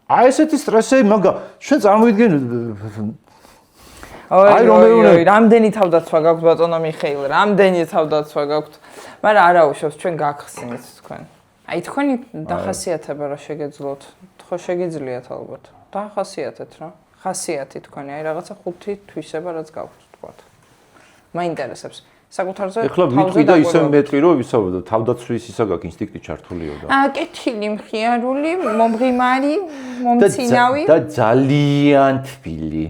B: აი ესეთი სტრესები მაგა შენ წარმოიდგენ
A: აი რომელი რამდენი თავდაცვა გაქვთ ბატონო მიხეილ რამდენი თავდაცვა გაქვთ მაგრამ არა უშავს ჩვენ გახსნით თქვენ აი თქვენი დახასიათება რა შეგეძლოთ ხო შეგიძლიათ ალბათ დახასიათეთ რა ხასიათი თქვენი აი რაღაცა 5 თვისება რაც გაქვთ თქვათ მაინტერესებს საკუთარზე
B: ეხლა ვიტყვი და ისე მეტყვი რომ ვისაუბროთ თავდაცვის ისა გაქვს ინსტინქტი ჩართულიო და
A: კეთილი მხიარული მომღიმარი მომცინავი
B: და ძალიან თბილი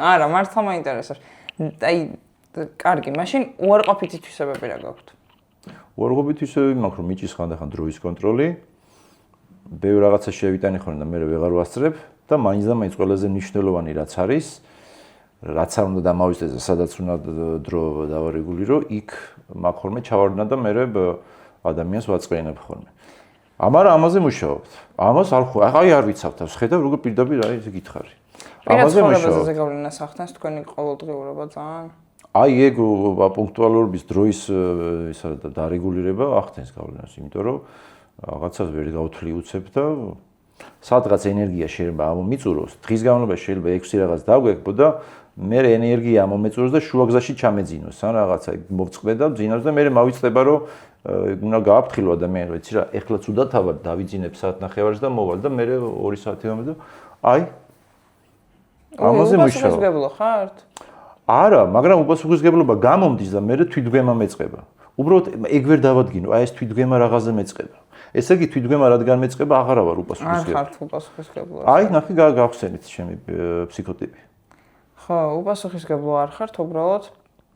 A: არა მართლა მაინტერესებს აი კარგი მაშინ უარყოფითი თვისებები რა გაქვთ
B: უარყოფითი თვისებები მაქვს რომ მიჭის ხანდახან დროის კონტროლი ბევრ რაღაცა შევიტანი ხოლმე და მე ვეღარ ვასწრებ და მაინც და მაინც ყველაზე მნიშვნელოვანი რაც არის რაც არ უნდა დამავიწყდეს, სადაც უნდა დრო დავარეგულირო, იქ მაგ ხოლმე ჩავარდნა და მე ადამიანს ვაწყენებ ხოლმე. ამაზე მუშაობთ. ამას არ ვიცავთ, ხედავ როგორ პირდაპირ აი ესე გითხარი.
A: ამაზე მუშაობთ. ზეგავლენას ახდენს თქვენი ყოველდღიურობა ძალიან.
B: აი ეგ პუნქტუალურობის დროის ისა დარეგულირება ახდენს გავლენას, იმიტომ რომ რაღაცას ვერ გავთვლი უცებ და სადღაც ენერგია შეიძლება ამომიწუროს, დღის განმავლობაში შეიძლება 6 რაღაც დაგვეკბო და მე ენერგია ამომეწუროს და შუაგზაში ჩამეძინოს, ან რაღაცა მოვწყდე და ძინავს და მე მავიწყდება რომ უნდა გააფრთხილო ადამიანს, ვიცი რა, ეხლა ცუდად ავარ, დავიძინებ საათნახევარს და მოვალ და მე 2 საათი ვამე და აი ამაზე მუშაობ.
A: უპასუხისმგებლო ხართ?
B: არა, მაგრამ უპასუხისმგებლობა გამომდის და მე თვითგვემა მეწყება. უბრალოდ ეგ ვერ დავადგინო, აი ეს თვითგვემა რაღაცა მეწყება. ესე იგი თვითგვემა რადგან მეწყება, აღარა ვარ უპასუხისმგებლო.
A: არ ხართ უპასუხისმგებლო.
B: აი, ნახე გავხსენით ჩემი ფსიქოტიპი.
A: ხო, უპასუხისმგებლო არ ხართ, უბრალოდ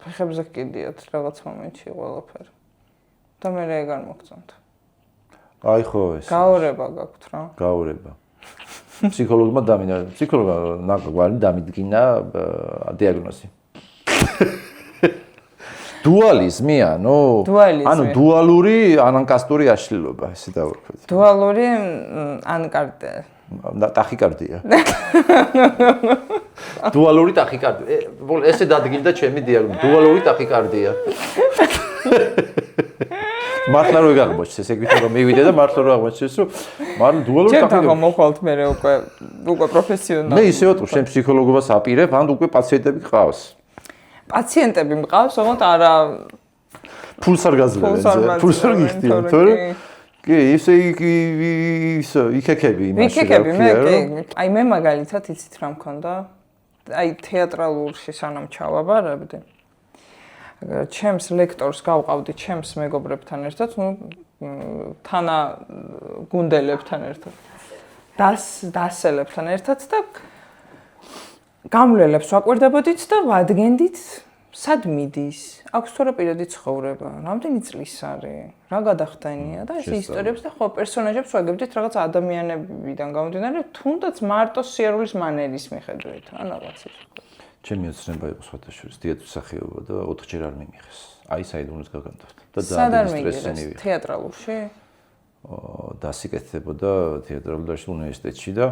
A: ფეხებზე გკიდიათ რაღაც მომენტში ყველაფერი. და მე ეგ არ მოგწონთ.
B: აი ხო ეს.
A: გაორება გაქვთ რა.
B: გაორება. ფსიქოლოგმა დამიდგინა დიაგნოზი. დუალიზმი, ანუ დუალური ანკასტური აშლილობა, ესე დავარქვით.
A: დუალური
B: ტახიკარდია. დუალური ტახიკარდია. ესე დადგინდა ჩემი დიაგნოზი. დუალური ტახიკარდია. მართლა რო გაგმოჩს ესე გვითხრა რომ მივიდე და მართლა რო აღმოჩნდეს რომ მაგრამ დუალური ტახიკარდია.
A: ჩემთან მოხვალთ მე უკვე პროფესიონალი.
B: მე ისე ვატყობ შენ ფსიქოლოგობას აპირებ, ან უკვე პაციენტები გყავს.
A: პაციენტები მყავს, ოღონდ არა
B: ფულს არ გაძლევენ, ფულს არ გიხდიან, თორე კი, ისე იქეკები იმაში.
A: იქეკები მე კი. აი მე მაგალითად იცით რა მქონდა? აი თეატრალურში სანამ ჩავაბარებდი. ჩემს ლექტორს გავყავდი ჩემს მეგობრებთან ერთად, თანა გუნდელებთან ერთად. დასელებთან ერთად და გამლელებს ვაკვირდებოდით და ვადგენდით სად მიდის, აქვს თუ რა პირადი ცხოვრება, რამდენი წლის არის, რა გადახდენია და ეს ისტორიებს და ხო პერსონაჟებს ვაგებდით რაღაც ადამიანებიდან გამომდინარე, თუნდაც მარტო სიარულის მანერის მიხედვით, ან რაღაც ის.
B: ჩემი ოცნება იყო სხვათაშორის თეატრის სახეობა და 4ჯერ არ მიმიღეს. აი საიდუმლოს გაგანდავთ და
A: ძალიან თეატრალურში
B: დასიკეთდებოდა თეატრალურ უნივერსიტეტში და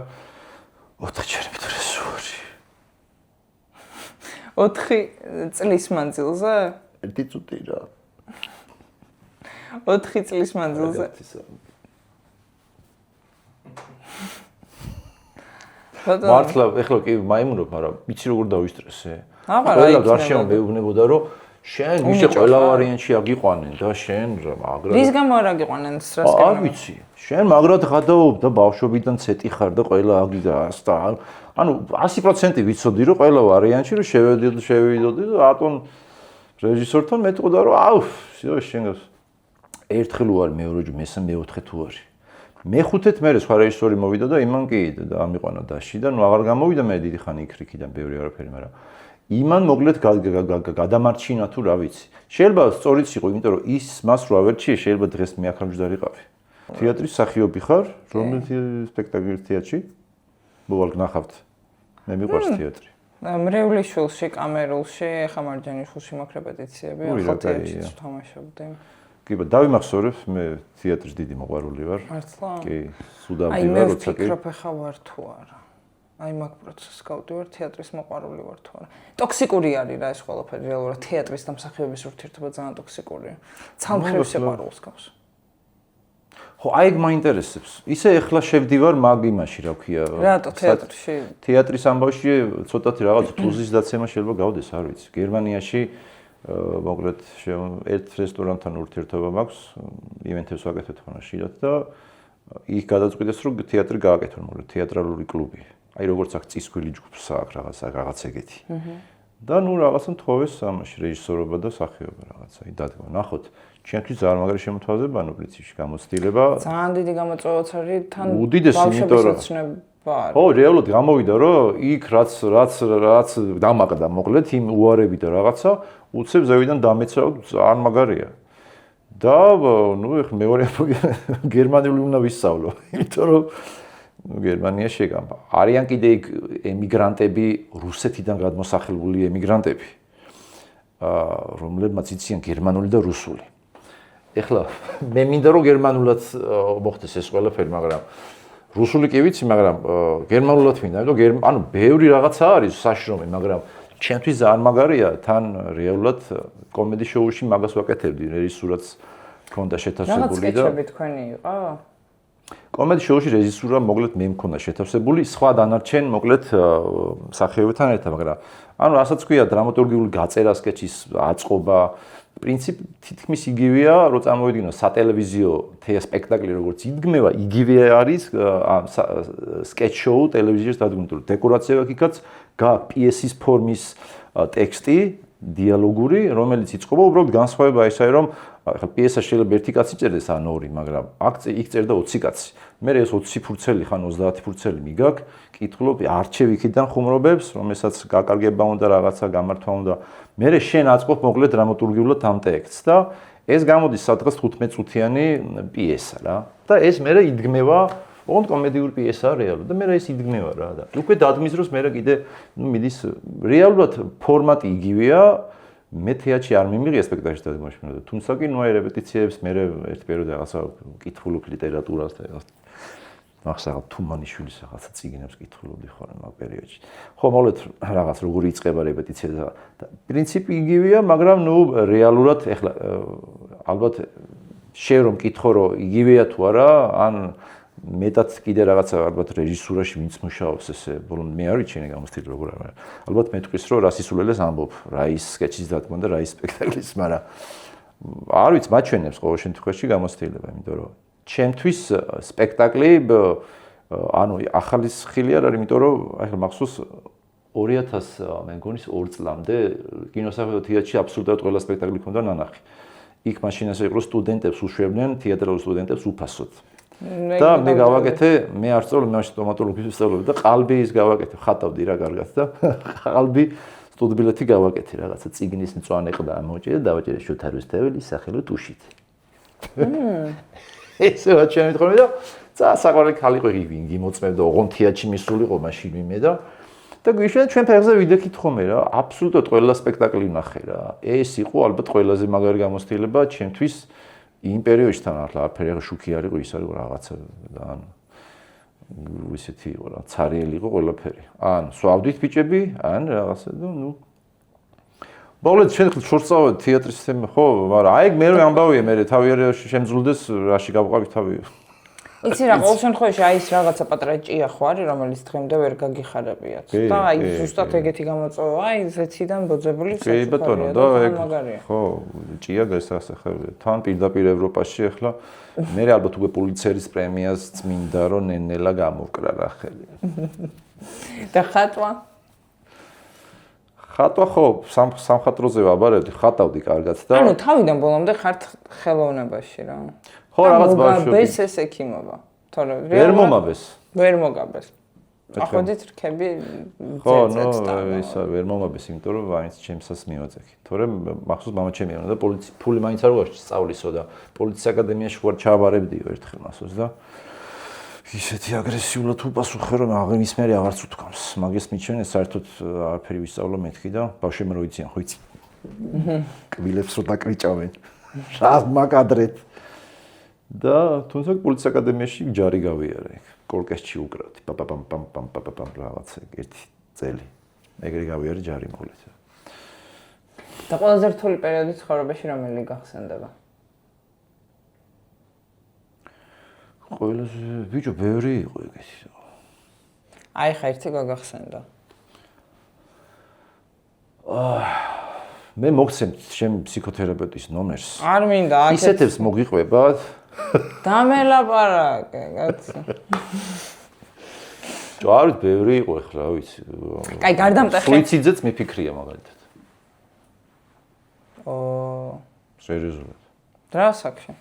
B: 4ჯერ მიდრესური
A: 4 წლის მანძილზე?
B: ერთი წუთი რა.
A: 4 წლის მანძილზე.
B: მართლა ეხლა კი მაიმუნობ, მაგრამ იცი როგორ დავისტრესე.
A: აღარა იქნება.
B: გარშემო მეუბნებოდა რომ შენ ვიშე ყველა ვარიანტში აგიყვანენ და შენ მაგრად
A: ვის გამო არ აგიყვანენ სრას
B: არ ვიცი. შენ მაგრად ხადაობ და ბავშვობიდან ცეტი ხარ და ყველა აგიდას და ანუ 100% ვიცოდი რომ ყველა ვარიანტში რომ შევიდოდი და ატონ რეჟისორთან მეტყოდა რომ აუ შენ ერთხელ უარი მეორეჯერ მესამე მეოთხე თუ არის. მეხუთეთ მე სხვა რეჟისორი მოვიდა და იმან კი ამიყვანა დასში და ნუ აღარ გამოვიდა მე დიდი ხანი იქრიქიდან ბევრი არაფერი, მაგრამ იმან მოგლეთ გადამარჩინა თუ რა ვიცი. შეიძლება სწორიც იყო, იმიტომ რომ ის მას რო ავერჩიე, შეიძლება დღეს მე აქ ამჯდარიყავი. თეატრის მსახიობი ხარ, რომელ სპექტაკლის თეატრში? მოვალ გნახავთ. მე მიყვარს თეატრი.
A: მრევლიშვილში, კამერულში, ახლა მარჯანიშვილში მაქვს რეპეტიციები, ახლა თეატრში ვთამაშობდი. კი,
B: დავიმახსოვრებ, მე თეატრის დიდი მოყვარული ვარ.
A: მართლა?
B: კი, სუდავდი ვარ, როცა კი.
A: აი, მე ვფიქრობ, ახლა ვარ თუ არა. აი მაგ პროცესს გავდივარ, თეატრის მოყვარული ვარ თუ არა. ტოქსიკური არის რა ეს ყველაფერი, რეალურად თეატრის და მსახიობის ურთიერთობა ძალიან ტოქსიკურია. ცალმხრივ სიყვარულს გავს.
B: ხო, აი ეგ მაინტერესებს. ისე ეხლა შევდივარ მაგ იმაში, რა ქვია.
A: რატო თეატრში?
B: თეატრის ამბავში ცოტათი რაღაც თუზის დაცემა შეიძლება გავდეს, არ ვიცი. გერმანიაში მოკლედ ერთ რესტორანთან ურთიერთობა მაქვს, ივენთებს ვაკეთებ ხოლმე შილად და იქ გადაწყვიტეს რომ თეატრი გააკეთონ, მოკლედ თეატრალური კლუბი. აი როგორც აქ წისქვილი ჯგუფს აქვს რაღაც ეგეთი. და ნუ რაღაცა თხოვეს ამაში რეჟისორობა და სახიობა რაღაცა. აი დადგა. ნახოთ, ჩემთვის ძალიან მაგარი შემოთავაზება ანუ პრინციპში გამოცდილება.
A: ძალიან დიდი გამოწვევაც არის თან
B: უდიდესი, იმიტომ რომ ხო, რეალურად გამოვიდა რომ იქ რაც დამაყდა მოკლედ იმ უარები და რაღაცა უცებ ზევიდან დამეცაო ძალიან მაგარია. და ნუ ეხ მეორე გერმანული უნდა ვისწავლო, იმიტომ რომ გერმანიაში არიან კიდე ემიგრანტები, რუსეთიდან გადმოსახლებული ემიგრანტები, რომლებმაც იციან გერმანული და რუსული. ეხლა მე მინდა რომ გერმანულად მოხდეს ეს ყველაფერი, მაგრამ რუსული კი ვიცი, მაგრამ გერმანულად მინდა, ანუ ბევრი რაღაცა არის საშრომი, მაგრამ ჩემთვის ძალიან მაგარია, თან რეალურად კომედი შოუში მაგას ვაკეთებდი, რეჟისურაც მქონდა შეთავსებული და
A: რაღაც სკეჩები თქვენი იყო?
B: კომედი შოუში რეჟისურა მოკლედ მე მქონდა შეთავსებული, სხვა დანარჩენ მოკლედ მსახიობებთან ერთად, მაგრამ ანუ რასაც ქვია დრამატურგიული გაწერა სკეჩის აწყობა, პრინციპი თითქმის იგივეა, რომ წარმოვიდგინოთ სატელევიზიო სპექტაკლი როგორც იდგმება, იგივე არის სკეჩ შოუ ტელევიზიაში დადგმული. დეკორაცია გიქაც, გააქვს პიესის ფორმის ტექსტი, დიალოგური, რომელიც იწყება უბრალოდ განსხვავება ისაა, რომ ახლა პიესა შეიძლება ერთი კაცი წერდეს ან ორი, მაგრამ იქ წერდა 20 კაცი. მე ეს 20 ფურცელი ხან 30 ფურცელი მიგაქვს, კითხულობ არჩევ იქიდან ხუმრობებს, რომელსაც გაკარგება უნდა, რაღაცა გამართვა უნდა. მე შენ აწყობ მოკლედ დრამატურგიულად ამ ტექსტს და ეს გამოდის სადღაც 15 წუთიანი პიესა რა. და ეს მე იდგმება, ოღონდ კომედიური პიესაა რეალურად და მე ეს იდგმება რა და უკვე დადგმის დროს მე კიდე მიდის რეალურად ფორმატი იგივეა. მე თეატრში არ მიმიღია სპექტაკლში დადგმაში, თუმცა კი ნუ აი რეპეტიციებს მე ერთ პერიოდში რაღაცა კითხულობ ლიტერატურას და ახსენებ თუმანიშვილის რაღაცა წიგნებს კითხულობდი ხოლმე მაგ პერიოდში. ხო, მოვლეთ რაღაც როგორი იწყება რეპეტიცია და პრინციპი იგივეა, მაგრამ ნუ რეალურად ეხლა ალბათ შენ რომ კითხო რომ იგივეა თუ არა, ან მეტად კიდე რაღაცა ალბათ რეჟისურაში ვინც მუშაობს ესე, ბოლომდე მე არ ვიცი გამოსtildeი როგორ არის. ალბათ მეტყვის რომ რა სისულელეს ამბობ, რა ის სკეჩის დადგმა და რა ის სპექტაკლის, მაგრამ არ ვიცი, მაჩვენებს ყოველ შემთხვევაში გამოსtildeება, იმიტომ რომ ჩემთვის სპექტაკლი ანუ ახალი ხილი არ არის, იმიტომ რომ ახლა მახსოვს 2000 მე მგონი 2 წლამდე კინოსაფრთხო თეატრში აბსოლუტურად ყველა სპექტაკლი ქონდა ნანახი. იქ მაშინ ასე იყო სტუდენტებს უშვებდნენ, თეატრალურ სტუდენტებს უფასოდ. და მე გავაკეთე, მე არ სწავლობ, მე სტომატოლოგიის ვსწავლობდი და ყალბი ის გავაკეთე, ხატავდი რა კარგად და ყალბი სტუდბილეთი გავაკეთე რაღაცა წიგნის მწვანე ყდა მოჭერე და დავაჭერე შოთარვისთეველი სახელო ტუშით. ესე ვაჩვენეთ ხოლმე და საყვარელი ქალი იყო იგი მოწმებდა, ოღონდ თეატრში მისულიყო მაშინ მე და გვიშვენ ჩვენ ფეხზე ვიდექით ხოლმე რა, აბსოლუტურად ყველა სპექტაკლი ვნახე რა. ეს იყო ალბათ ყველაზე მაგარი გამოცდილება ჩემთვის იმ პერიოდში თან ახლა არაფერი შუქი არ იყო, ის არის რაღაცა და ან ისეთი იყო რა, ცარიელი იყო ყველაფერი. ან სვავდით ბიჭები, ან რაღაცა და ნუ ბოლოს ჩვენ შორს წავედი თეატრის თემი, ხო, მაგრამ აი მე რომ ამბავია, მე თავი არ შემძლდეს, რაში გავყავი თავი.
A: იცი რა, ყოველ შემთხვევაში აი ეს რაღაცა პატარა ჭია ხო არის, რომელიც დღემდე ვერ გაგიხარებიათ. და აი ზუსტად ეგეთი გამოწვევა, აი ზეციდან ბოძებული
B: კი ბატონო, და ეგ ხო, ჭია გასახსახებია. თან პირდაპირ ევროპაში ახლა მე ალბათ უკვე პულიცერის პრემიას წმინდა რომ ნენელა გამოვკრა რა ხელი.
A: და ხატვა?
B: ხატვა ხო, სამხატვროზე ვაბარებდი, ხატავდი კარგად და
A: ანუ თავიდან ბოლომდე ხართ ხელოვნებაში რა.
B: ხო, რაღაც ბავშვები.
A: ბეს ეს ექიმობა. თორე
B: ვერ მომაბეს.
A: ვერ მოგაბეს. აходით რქები
B: ხო, ნუ ისა ვერ მომაბეს, იმიტომ რომ მაინც ჩემსას მივაწექი. თორე მახსოვს მამა ჩემი უნდა და ფული მაინც არ ვაშ სწავლისო და პოლიციის აკადემიაში ვარ ჩავარებდიო ერთხელ მასოს და ისეთი აგრესიულად უპასუხე რომ აღიმის მე აღარც უთქვამს. მაგას მიჩვენე საერთოდ არაფერი ვისწავლო მეთქი და ბავშვებმა რო იციან, ხო იცი. კბილებს რო დაკრიჭავენ. რა მაგადრეთ. და თუნდაც პოლიციის აკადემიაში ჯარი გავიარე. კორკესში უკრავდი. პაპაპამ რაღაცა ერთი წელი. ეგრე გავიარე ჯარი მოვლეთ.
A: და ყველაზე რთული პერიოდი ცხოვრებაში რომელი გახსენდება?
B: ყველაზე ბიჭო ბევრი იყო ეგეთი.
A: აი ხა ერთი გაგახსენდა.
B: მე მოგცემ ჩემ ფსიქოთერაპევტის ნომერს.
A: არ მინდა აქ
B: ისეთებს მოგიყვებათ.
A: დამელაპარაკე, კაცო.
B: ჯარით ბევრი იყო ახლა, ვიცი.
A: კაი, გარდამტეხი.
B: სუიციდზეც მიფიქრია მაგალითად. სერიოზულად.
A: რა საქმე?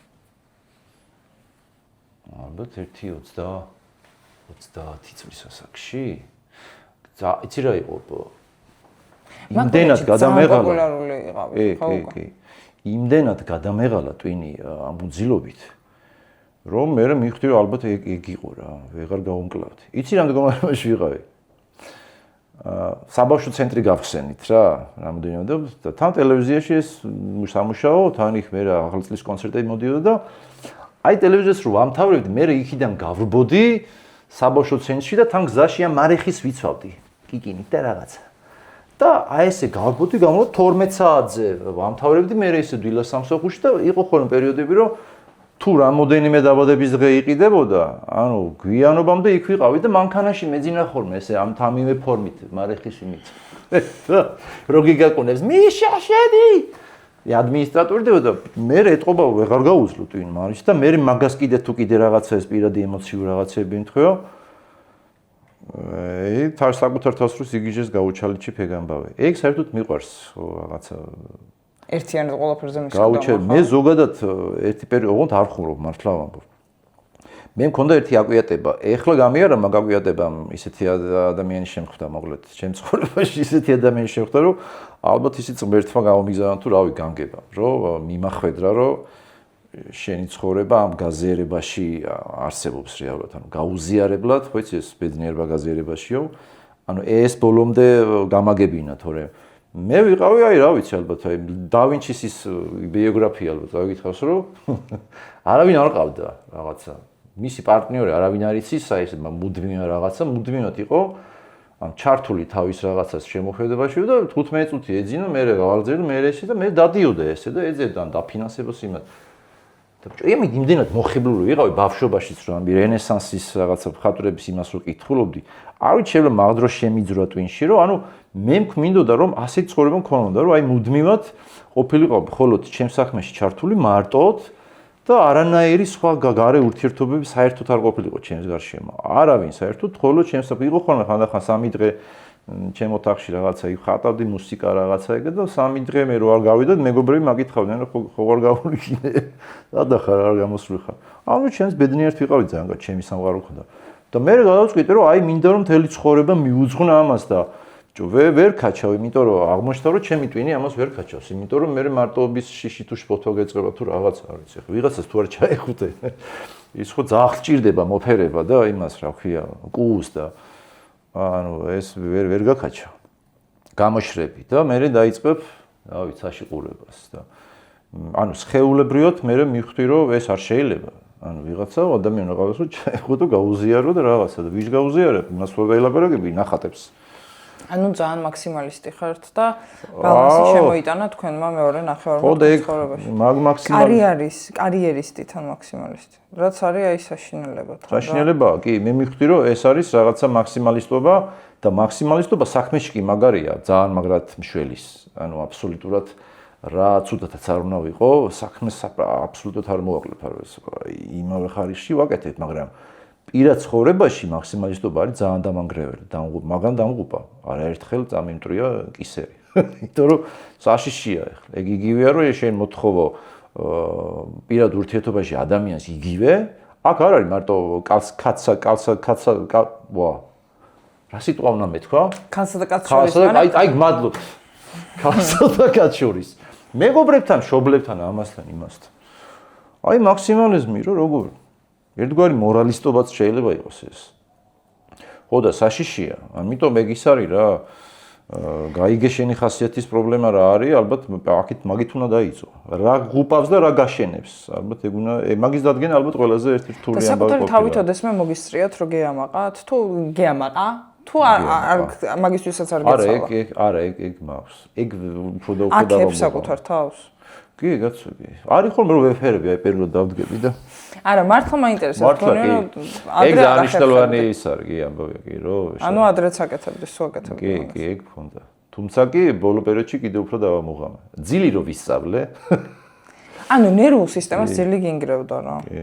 B: ალბათ 30 წლის ასაკში. იცი რა იყო? იმდენად გადამეღალა.
A: პოპულარული იყავი,
B: კი. იმდენად გადამეღალა ტვინი ამ უძილობით, რომ მე მივხვდი რომ ალბათ ეგ იყო რა, ვეღარ გავუმკლავდი. იცი რამდენ მდგომარეობაში ვიყავი? საბავშვო ცენტრი გავხსენით რა, რამოდენიმე და თან ტელევიზიაში ეს სამუშაო, თან იქ მე ახალი წლის კონცერტები მოდიოდა და აი ტელევიზიას რო ვამთავრებდი, მე იქიდან გავრბოდი საბავშვო ცენტრში და თან გზაში ამ მარეხის ვიცავდი, კიკინით და რაღაცა. და აი ესე გავრბოდი, გამოვიდა 12 საათზე ვამთავრებდი, მე ესე დილას სამსახურში და იყო ხოლმე პერიოდები, რომ თუ რამოდენიმე დაბადების დღე იყიდებოდა, ანუ გვიანობამდე იქ ვიყავი და მანქანაში მეძინა ხოლმე ესე ამ თამივე ფორმით, მარეხის იმით. რო გიგაკუნებს, მიშა შედი! ადმინისტრატორი და მე ეტყობა ვეღარ გაუძლო ტვინ მარიში და მე მაგას კიდე თუ კიდე რაღაცა ეს პირადი ემოციურ რაღაცები მithვეო. საკუთარ თავს რო სიგიჟეს გაუჩალი ჩიფე გამბავე. ეგ საერთოდ მიყვარს რაღაცა
A: ერთიანად ყველაფერზე მისდევ.
B: გაუჩე მე ზოგადად ერთი პერიოდი ოღონდ არ ხურობ მართლა ვამბობ. მე მქონდა ერთი აკვიატება. ეხლა გამიარა მაგ აკვიატებამ ისეთი ადამიანი შემხვდა მოკლედ ჩემ ცხოვრებაში ისეთი ადამიანი შემხვდა რომ ალბათ ისიც ღმერთმა გამომიგზავნა თუ რავი განგება რომ მიმახვედრა რომ შენი ცხოვრება ამ გაზიარებაში არსებობს რეალურად ანუ გაუზიარებლად ხო იცი ეს ბედნიერება გაზიარებაშიო ანუ ეს ბოლომდე გამაგებინა თორე მე ვიყავი აი რა ვიცი ალბათ აი დავინჩის ის ბიოგრაფია ალბათ გავიკითხავს რომ არავინ არ ყავდა რაღაცა მისი პარტნიორი არავინ არ იცის აი ეს მუდმივი რაღაცა მუდმივად იყო ამ ჩართული თავის რაღაცას შემოქმედებაში და 15 წუთი ეძინა მე გავაგზავნე მე ესე და მე დადიოდა ესე და ეძებდა ან დაფინანსებას იმად და მე იმდენად მოხიბლული ვიყავი ბავშვობაშიც რომ ამბი რენესანსის რაღაცა მხატვრების იმას რო კითხულობდი არ ვიცი შეიძლება მაგდრო შემიძრა ტვინში რომ ანუ მე მქმინდოდა რომ ასეთი ცხოვრება მქონოდა რომ აი მუდმივად ყოფილიყავ მხოლოდ ჩემს საქმეში ჩართული მარტოდ და არანაირი სხვა გარე ურთიერთობები საერთოდ არ ყოფილიყო ჩემს გარშემო. არავინ საერთოდ ხოლო ჩემს იყო ხოლმე ხანდახან 3 დღე ჩემ ოთახში რაღაცა იხატავდი მუსიკა რაღაცა ეგ და 3 დღე მე რო არ გავიდოდ მეგობრები მაგითხავდნენ რომ ხო არ გავულიქინე. სადახარ არ გამოსვლი ხარ. ანუ ჩემს ბედნიერად ვიყავი ძალიან ჩემი სამყარო ხდა. და მე გადავწყვიტე რომ აი მინდა რომ მთელი ცხოვრება მიუძღვნა ამას და ვერ ქაჩავ, იმიტომ რომ აღმოჩნდა რომ ჩემი ტვინი ამას ვერ ქაჩავს, იმიტომ რომ მე მარტოობის შიში თუ შფოთვა გეწყება თუ რაღაც არ ვიცი, ხო ვიღაცას თუ არ ჩაეხუტე. ის ხო ძაღლ ჭირდება მოფერება და იმას რა ქვია, კუს და ანუ ეს ვერ გაქაჩავ. გამოშრები და მე დაიწყებ, რა ვიცი, საშიყურებას და ანუ სხეულებრივად მე მივხვდი რომ ეს არ შეიძლება. ანუ ვიღაცა ადამიანი ყავს რომ ჩაეხუტო, გაუზიარო და რაღაცა და ვიშ გაუზიარებ, იმას ვერ ელაპარაკები, ნახატებს.
A: ანუ ძალიან მაქსიმალისტი ხართ და ბალანსი შემოიტანა თქვენმა მეორე ნახევარმთვარის ცხოვრებაში. კარიერისტი თან მაქსიმალისტი. რაც არის აი საშინელება.
B: საშინელებაა, კი, მე მივხვდი რომ ეს არის რაღაცა მაქსიმალისტობა და მაქსიმალისტობა საქმეში კი მაგარია, ძალიან მაგრად მშველის. ანუ აბსოლუტურად რა ცუდათაც არ უნდა ვიყო, საქმეს აბსოლუტურად არ მოვაკლებ არის იმავე ხარისში ვაკეთებ, მაგრამ პირად ცხოვრებაში მაქსიმალისტობა არის ძალიან დამანგრეველი, მაგან დამღუპა. არაერთხელ წამიმტრია კისერი. იმიტომ რომ საშიშია ახლა. ეგ იგივეა რომ შენ მოთხოვო პირად ურთიერთობაში ადამიანს იგივე, აქ არ არის მარტო კაცსა ვა. რა სიტყვა უნდა მეთქვა?
A: კაცსა და კაცს შორის.
B: აი გმადლობ. კაცსა და კაცს შორის. მეგობრებთან, მშობლებთან, ამასთან, იმასთან. აი მაქსიმალიზმი რომ როგორ ერთგვარი მორალისტობაც შეიძლება იყოს ეს. ხო და საშიშია. ამიტომ ეგ ის არის რა. გაიგე შენი ხასიათის პრობლემა რა არის? ალბათ აქეთ მაგით უნდა დაიწყო. რა ღუპავს და რა გაშენებს? ალბათ ეგ უნდა მაგის დადგენა ალბათ ყველაზე ერთი რთული ამბავი ყოფილა.
A: საკუთარი თავითოდეს მე მოგისწრიათ რომ გეამაყათ? თუ გეამაყა? თუ არ მაგისთვისაც არ გეცვალა?
B: არა, ეგ მაქვს. ეგ უფრო და უფრო
A: დავამბობ. აქ საკუთარ თავს?
B: კი, გაცოდი. არის ხოლმე რომ ვეფერები აი პერიოდ დავდგები და
A: არა, მართლა მაინტერესებს თქონია რომ
B: ეგ დანიშნულოვანი ის არის, კი, ამბავია კი, რომ
A: ანუ ადრეც აკეთებდი, სულ აკეთებდი.
B: კი, ეგ მქონდა. თუმცა კი ბოლო პერიოდში კიდევ უფრო დავამოღამე. ძილი რო ვისწავლე.
A: ანუ ნერვულ სისტემას ძილი გინგრევდა რა.
B: კი,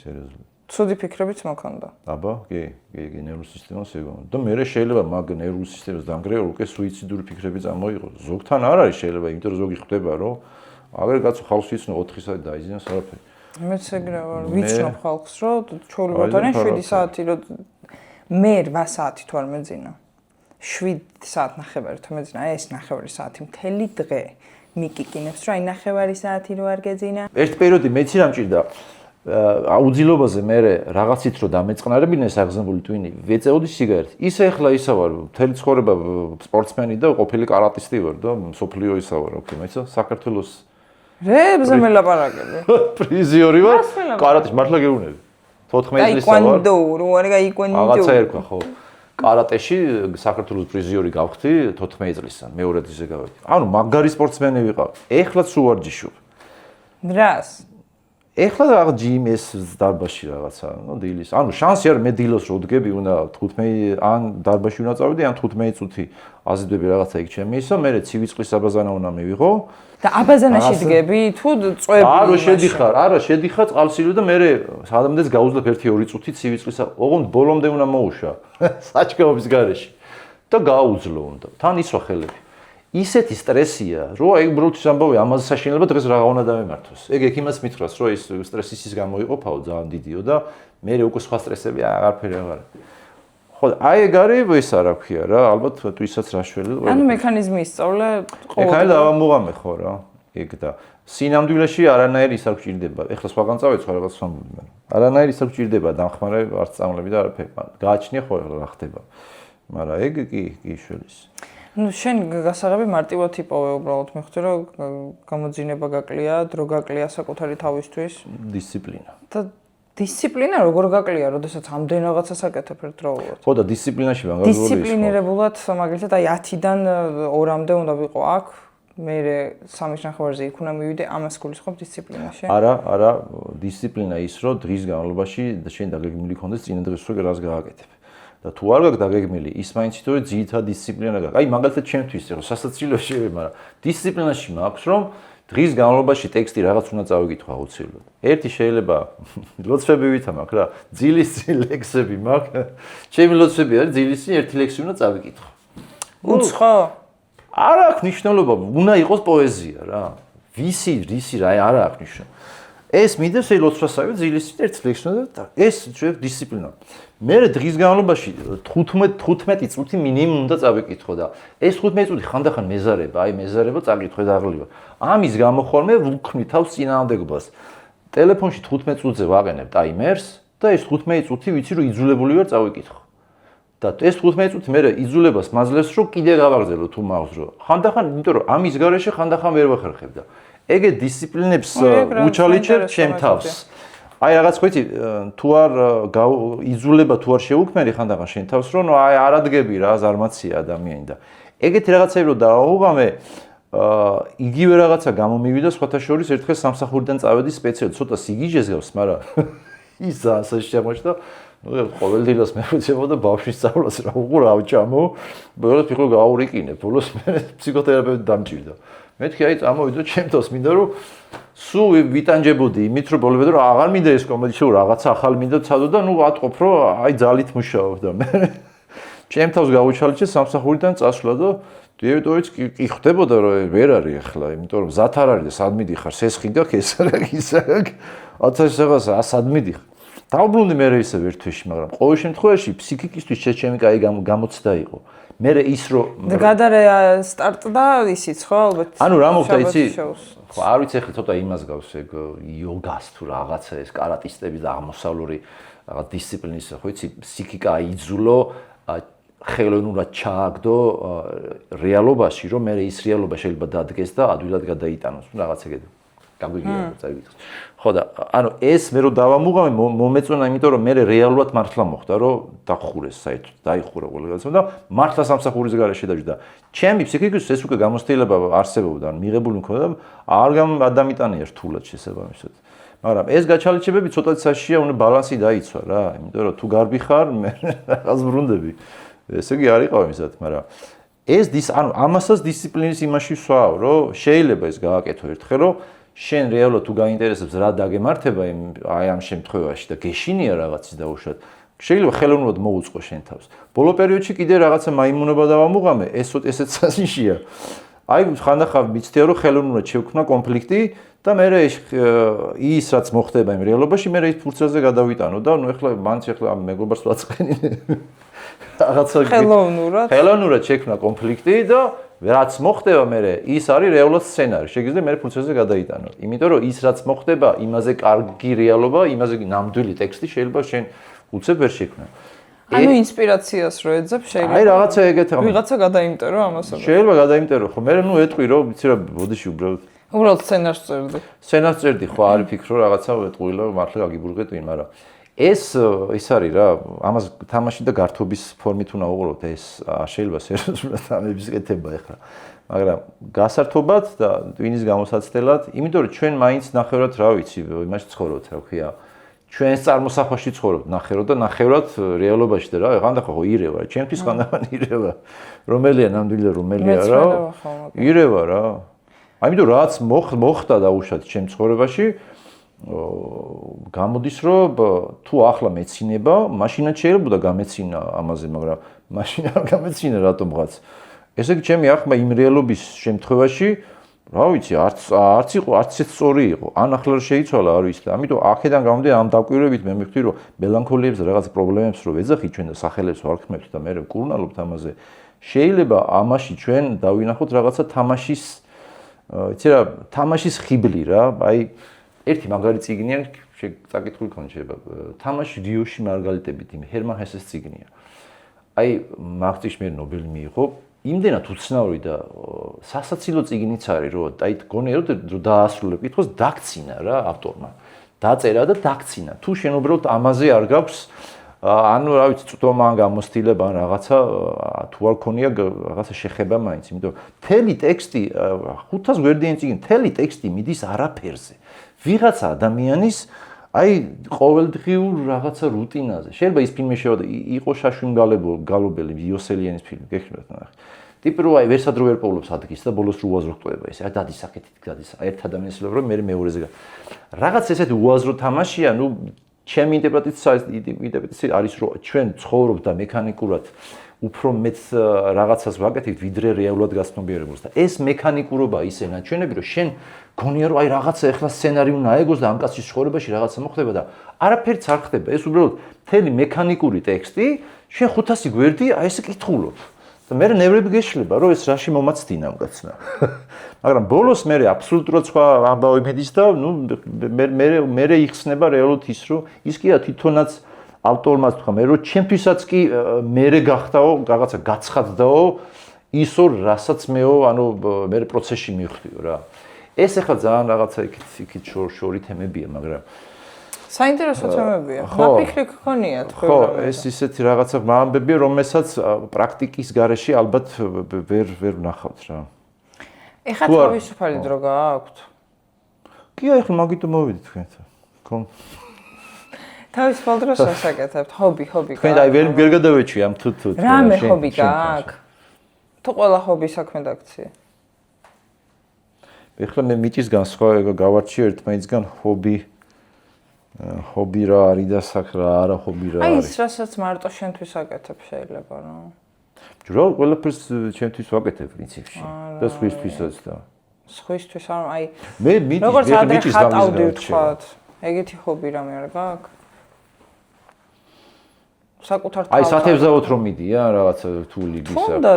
B: სერიოზულად.
A: ცუდი ფიქრებიც მოქონდა.
B: აბა, კი, ნერვულ სისტემას ეგონა. და მე შეიძლება მაგ ნერვულ სისტემას დამგრეულ უკვე სუიციდური ფიქრები წამოიღო. ზოგთან არ არის შეიძლება, იმიტომ რომ ზოგი ხდება რომ აგერ კაცო ხალხს იცნო 4 საათი დაიზიანს არაფერი.
A: მეც ეგრე ვარ, ვიცნობ ხალხს რომ ჩვეულებრივად 7 საათი რომ მე 8 საათი თუ არ მეძინა. 7 საათ ნახევარი თუ მეძინა, ეს ნახევარი საათი მთელი დღე მიკიკინებს რომ აი ნახევარი საათი რო არ გეძინა.
B: ერთ პერიოდი მეც რა მჭირდა აუძილობაზე მე რაღაცით რო დამეწყნარებინა ეს აღზრდილი ტვინი, ვეწეოდი სიგარეტი. ისე ახლა ისა ვარ, მთელი ცხოვრება სპორტსმენი და ყოფილი კარატისტი ვარ და მსოფლიო ისა ვარ, ოკეი, მაიცა საქართველოს
A: რებზე მელაპარაკები.
B: პრიზიორი ვარ, კარატეში მართლა გეუბნები. 14 წელს ვარ.
A: აიკვანდო, რო არა აიკვანდო.
B: რაღაცა ერქვა, ხო. კარატეში საქართველოს პრიზიორი გავხდი 14 წლისან, მეორე დღეზე გავედი. ანუ მაგარი სპორტსმენი ვიყავ. ეხლაც უარ ჯიშობ.
A: რას?
B: ეხლა რაღაც GMS დარბაზში რაღაცა, ნუ დილის. ანუ შანსი არ მე დილოს რო ვდგები, უნდა 15 ან დარბაზში უნდა წავედი, ან 15 წუთი აზიდები რაღაცა იქ ჩემი ისო, მე ცივი წყლის აბაზანა უნდა მივიღო.
A: და აბაზანაში დგები თუ წვები?
B: არა, შედიხარ წყალსილი და მე სადამდეც გაუძლებ 1-2 წუთი ცივი წყლის, ოღონდ ბოლომდე უნდა მოუშვა საჭკაობის გარეშე. და გააუძლო უნდა. თან ისვა ხელები. ისეთი სტრესია, რომ აი უბრალოდ ამბავი ამაზე საშინელება დღეს რა უნდა დავემართოს. ეგ იმას მითხრას, რომ ის სტრესი ის გამოიყოფაო ძალიან დიდიო და მე უკვე სხვა სტრესები აღარაფერი აღარ. ხო, აი ეგ არის ის არა ქვია რა, ალბათ თვითსაც რაშველი.
A: ანუ მექანიზმი ისწავლე
B: ყოველდღე. ეხლა დავამოღამე ხო რა, ეგ და სინამდვილეში არანაირი ის არ გჭირდება. ეხლა სხვაგან წავეცვა რაღაც სამბული მე. არანაირი ის არ გჭირდება დამხმარე არც წამლები და არაფერი. გააჩნია ხო რა ხდება. მაგრამ ეგ კი შველის.
A: ნუ შენ გასაღები მარტივად იპოვე უბრალოდ მეხუთე რომ გამოძინება გაკლია, დრო გაკლია საკუთარი თავისთვის,
B: დისციპლინა.
A: და დისციპლინა როგორ გაკლია, როდესაც ამდენ რაღაცას აკეთებ ერთდროულად?
B: ხო და დისციპლინაში მაგალითად
A: დისციპლინირებულად მაგალითად აი 10-დან 2-მდე უნდა ვიყო აქ, მე 3:30-ზე იქ უნდა მივიდე, ამას გულისხმობ დისციპლინაში?
B: არა, დისციპლინა ის რომ დღის განმავლობაში შენ დაგეგმილი ქონდეს წინა დღეს რო რას გააკეთებ. და თუ არ გაქვს დაგეგმილი, ის მაინც თვითონ ძირითად დისციპლინა გაქვს. აი მაგალითად ჩემთვის ხო სასაცილოში, მაგრამ დისციპლინაში მაქვს რომ დღის განმავლობაში ტექსტი რაღაც უნდა წავიკითხო აუცილებლად. ერთი შეიძლება ლოცვები ვითამაკ რა, ძილის წინ ლექსები მაქვს. ჩემი ლოცვები არის ძილის წინ ერთი ლექსი უნდა წავიკითხო.
A: უცხო?
B: არ აქვს მნიშვნელობა, უნდა იყოს პოეზია რა. რისი რა, არ აქვს მნიშვნელობა. ეს მიდევს ლოცვასავე ძილის წინ ერთ ლექსს და ეს შეიძლება დისციპლინა. მე დღის განმავლობაში 15 წუთი მინიმუმ უნდა წავიკითხო და ეს 15 წუთი ხანდახან მეზარება, აი მეზარება წაკითხე და აღლივა. ამის გამო ხოლმე ვუქმნი თავს წინააღმდეგობას. ტელეფონში 15 წუთზე ვაყენებ ტაიმერს და ეს 15 წუთი ვიცი რომ იძულებული ვარ წავიკითხო. და ეს 15 წუთი მე იძულებას მაძლევს რომ კიდე გავაგრძელო თუ მაქვს რომ. ხანდახან, იმიტომ რომ ამის გარეშე ხანდახან ვერ ვახერხებ და ეგე დისციპლინებს უჩალიჩებ ჩემ თავს. აი რაღაც ხოიცი თუ არ იძულება თუ არ შეუქმერი ხანდახან შენ თავს რომ აი არ ადგები რა ზარმაცია ადამიანი და ეგეთი რაღაცები რომ დააუღამე იგივე რაღაცა გამომივიდა სხვათა შორის ერთხელ სამსახურიდან წავედი სპეციალურად ცოტა სიგიჟეს გავს მაგრამ ის ასე შემოჩნდა ნუ ყოველდღიურად მე ვწევოდა ბავშვის სწავლას რა უყურ ავჭამო ბოლოს ფიქრო გააურიკინე ბოლოს მე ფსიქოთერაპევტი დამჭირდა მეთქი აი წამოვიდო ჩემთვის მინდა რომ სულ ვიტანჯებოდი იმით რომ ბოლომდე რომ აღარ მინდა ეს კომედია რომ რაღაცა ახალი მინდა ცადო და ნუ ვატყობ რომ აი ძალით მუშაობ და მე ჩემთვის გავუჩალიჩე სამსახურიდან წასვლა და დირექტორიც კი ხდებოდა რომ ვერ არის ახლა იმიტომ რომ ზათ არ არის და სად მიდიხარ სესხი გაქვს ეს რა ისა გაქვს 1000 რაღაცა სად მიდიხარ დავბრუნდი მე ისე ერთ თვეში მაგრამ ყოველ შემთხვევაში ფსიქიკისთვის ჩემი კაი გამოცდა იყო მე ის რომ
A: გადარე სტარტდა ისიც ხო ალბათ
B: ანუ რა მოხდა იცი ხო არ ვიცი ახლა ცოტა იმას გავს ეგ იოგას თუ რაღაცა ეს კარატისტები და აღმოსავლური რაღაც დისციპლინის ხო იცი ფსიქიკა აიძულო ხელოვნურად ჩააგდო რეალობაში რომ მე ის რეალობა შეიძლება დადგეს და ადვილად გადაიტანოს რაღაც ეგეთი გაგვიგია წავიკითხე ხო და ანუ ეს მე რომ დავამუღამე მომეწონა იმიტომ რომ მე რეალურად მართლა მოხდა რომ დახურეს საერთოდ დაიხურა ყველგან და მართლა სამსახურის გარეშე დავიჯდა ჩემი ფსიქიკისთვის ეს უკვე გამოცდილება არსებობდა ან მიღებული მქონდა არ გადამიტანია რთულად შესაბამისად მაგრამ ეს გაჩალიჩებები ცოტა საშია უნდა ბალანსი დაიცვა რა იმიტომ რომ თუ გარბი ხარ მე რაღაც ბრუნდები ესე იგი არ იყავ იმისად მაგრამ ეს ანუ ამასაც დისციპლინის იმაში ვსვაავ რომ შეიძლება ეს გააკეთო ერთხელ რომ შენ რეალურად თუ გაინტერესებს რა დაგემართება აი ამ შემთხვევაში და გეშინია რაღაცის დაუშვათ შეიძლება ხელოვნურად მოუწყო შენ თავს ბოლო პერიოდში კიდე რაღაცა მაიმუნობა დავამუღამე ესეც საშიშია აი ხანდახან მიცდია რომ ხელოვნურად შევქმნა კონფლიქტი და მე ის რაც მოხდება იმ რეალობაში მე ის ფურცელზე გადავიტანო და ნუ ეხლა მანც ეხლა მეგობარს ვაწყენინე რაღაცა
A: ხელოვნურად
B: შექმნა კონფლიქტი და რაც მოხდება მე ის არის რეალურად სცენარი. შეგიძლია მე ფუნქციაზე გადაიტანო. იმიტომ რომ ის რაც მოხდება, იმაზე კარგი რეალობა, იმაზე ნამდვილი ტექსტი შეიძლება შენ უცებ ვერ შექმნა.
A: ანუ ინსპირაციას რო ეძებ შეიძლება.
B: აი რაღაცა ეგეთ რა.
A: ვიღაცა გადაიმტერო ამასო.
B: შეიძლება გადაიმტერო, ხო მე ეტყვი რომ ვიცი რა ბოდიში
A: უბრალოდ სცენარს წერდი.
B: სცენარს წერდი, ხო არ ვფიქრო რაღაცა ეტყვი რომ მართლა გაგიბურღეთ ვინ, მაგრამ ეს არის რა, ამას თამაში და გართობის ფორმით უნდა უყუროთ, ეს შეიძლება სერიოზულად ამების კეთება ახლა. მაგრამ გასართობად და ტვინის გამოსაცდელად, იმიტომ რომ ჩვენ მაინც ნახევრად რა ვიცი, იმაში ცხოვრობთ, რა ქვია. ჩვენს წარმოსახვაში ცხოვრობთ ნახევრად და ნახევრად რეალობაში და რა, ხანდა ხო ირევა, ჩემთვის ხანდახან ირევა. რომელია ნამდვილი რომელია რა? ირევა რა. ამიტომ რაც მოხდა დაუშვათ ჩემ ცხოვრებაში გამოდის რომ თუ ახლა მეცინება, მაშინაც შეიძლება გამეცინა ამაზე, მაგრამ მაშინ არ გამეცინა რატომღაც. ესე იგი ჩემი ახლა იმ რეალობის შემთხვევაში, რა ვიცი, არც იყო, არც ეს სწორი იყო. ან ახლა შეიცვალა, არ ვიცი და ამიტომ აქედან გამომდინარე ამ დაკვირვებით მე მივხვდი რომ მელანქოლიებს რაღაც პრობლემებს რო ვეძახი ჩვენ და სახელებს ვარქმევთ და მე ვკურნალობთ ამაზე. შეიძლება ამაში ჩვენ დავინახოთ რაღაცა თამაშის იცი რა, თამაშის ხიბლი რა, აი ერთი მაგარი წიგნია, წაკითხული ქონდა შეიძლება. თამაში რიოში მარგალიტებით იმ ჰერმან ჰესეს წიგნია. აი მაგწიშ მე ნობელი მიიღო. იმდენად უცნაური და სასაცილო წიგნიც არის, რომ აი გონია რომ დაასრულებ კითხვას, დაგცინა რა ავტორმა. დაწერა და დაგცინა. თუ შენ უბრალოდ ამაზე არ გაქვს ანუ რა ვიცი, წვდომა გამოსtildeება ან რაღაცა თუ არ ქონია რაღაცა შეხება მაინც, იმიტომ მთელი ტექსტი 500 გვერდიანი წიგნი, მთელი ტექსტი მიდის არაფერზე. ვიღაცა ადამიანის აი ყოველდღიურ რაღაცა რუტინაზე. შეიძლება ის ფილმი იყო შაშვი მგალობელი იოსელიანის ფილმი, გექნებათ ნახე. ტიპი რო აი ვერსად რო ვერ პოულობს ადგილს და ბოლოს რო უაზრო ხტოება ეს. აი დადის აქეთით გადის. ერთ ადამიანს ვლებრო მე მეორეზე. რაღაც ესეთი უაზრო თამაშია, ნუ ჩემი ინტერპრეტაცია არის რომ ჩვენ ცხოვრობთ და მექანიკურად უფრო მეც რაღაცას ვაკეთებთ ვიდრე რეალურად გასნობიერებულს და ეს მექანიკურობა ისე ნაჩვენები რომ შენ გონია რომ აი რაღაცა ახლა სცენარი უნდა აეგოს და ამ კაცის ცხოვრებაში რაღაცა მოხდება და არაფერიც არ ხდება ეს უბრალოდ მთელი მექანიკური ტექსტი შენ 500 გვერდი აი ესე კითხულობ და მე ნევრები გეშლება რომ ეს რაში მომაცდინა მკაცნა მაგრამ ბოლოს მე აბსოლუტურად სხვა ამბავი მედის და ნუ მე იხსნება რეალურად ის რომ ის კია თვითონაც ავტორმა თქვა მე რომ ჩემთვისაც კი მე გახდაო რაღაცა გაცხადდაო ისო რასაც მეო ანუ მე პროცესში მივხვდიო რა ეს ახლა ძალიან რაღაცა იქით შორი თემებია მაგრამ
A: საინტერესო თემებია დაფიქრი გქონიათ
B: ხო ეს ისეთი რაღაცა ამბებია რომელსაც პრაქტიკის გარეშე ალბათ ვერ ვნახავთ რა
A: ეხლა თავისუფალი დრო გააქვთ
B: კი ახლა მაგითო მოვიდით თქვენთან ხო
A: თავისუფალ დროს ასაკეთებთ ჰობი
B: თქვენ აი ვერ გადავეჩვი ამ თუ
A: რამე ჰობი გააქვს თუ ყველა ჰობი საქმე დაქცია
B: ეხლა მე მიჭისგან სხვა გავარჩიე ერთმანეთსგან ჰობი რა არის და რა არა ჰობი რა
A: არის აი
B: ის
A: რასაც მარტო შენთვის აკეთებ შეიძლება რა
B: ჯრო ყველაფერს შენთვის ვაკეთებ პრინციპში და სხვისთვისაც და
A: სხვისთვის აი
B: მე მიჭის
A: გამიზრდა ვთქვათ ეგეთი ჰობი რამე არ გააქვს საკუთარ
B: აი სათევზაოდ რომ მიდია რაღაცა რთული გისა და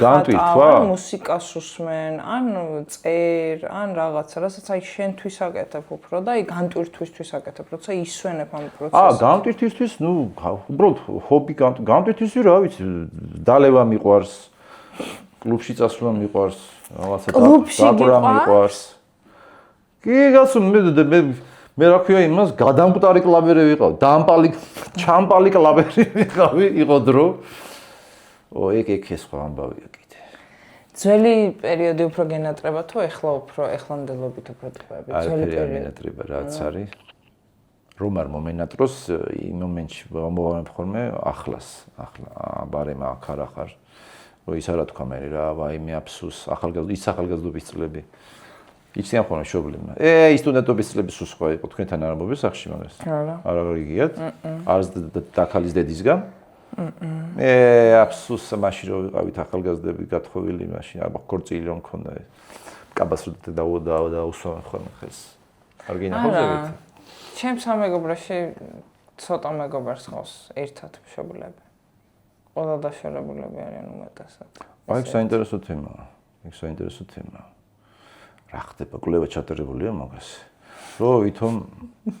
B: განტვირთვა
A: მუსიკას უსმენ ან წერ ან რაღაცა რასაც აი შენთვის აკეთებ უფრო და აი განტვირთვისთვის აკეთებ როცა ისვენებ ამ პროცესს
B: განტვირთვისთვის ნუ უბრალოდ ჰობი განტვირთვისთვის რა ვიცი დალევა მიყვარს კლუბში წასვლა მიყვარს რაღაცა დაკვრა მიყვარს კი გასულ მე რა ქვია იმას გადამკვდარი კლავერი ვიყავ, ჩამპალი კლავერი ვიყავი, იყო დრო. ეგ ეს სხვა ამბავია კიდე.
A: ძველი პერიოდი უფრო გენატრება თუ ეხლანდელობით უფრო ტყუები?
B: ძველი პერიოდი გენატრება რაც არის. რომ არ მომენატროს იმ მომენტში მომავალი ხოლმე ახლა ბარემ ახარ. რომ ის არა თქვა მე რა, ვაიმე აფსუს, ახალგაზრდობის წლები. იციან ხოლმე შობლებმა. სტუდენტობის წლები სულ სხვა იყო თქვენთან არ მოვეს სახში მაგას. არა გიგიათ. არც დაქალის დედისგან. აფსუს მაშინ რომ ვიყავით ახალგაზრდები გათხოვილი მაშინ აბა ქორწილი რომ მქონდა. კაბას რომ დაუსვამენ ხოლმე ხელს. არ გინახავს ეგეთ.
A: ჩემს სამეგობროში ცოტა მეგობარს ხავს ერთად მშობლები. ყველა დაშორებულები არიან უმეტესად.
B: აი, საინტერესო თემაა. იქ საინტერესო თემაა. რა ხდება, კვლევა ჩატარებულია მაგას. რომ ვითომ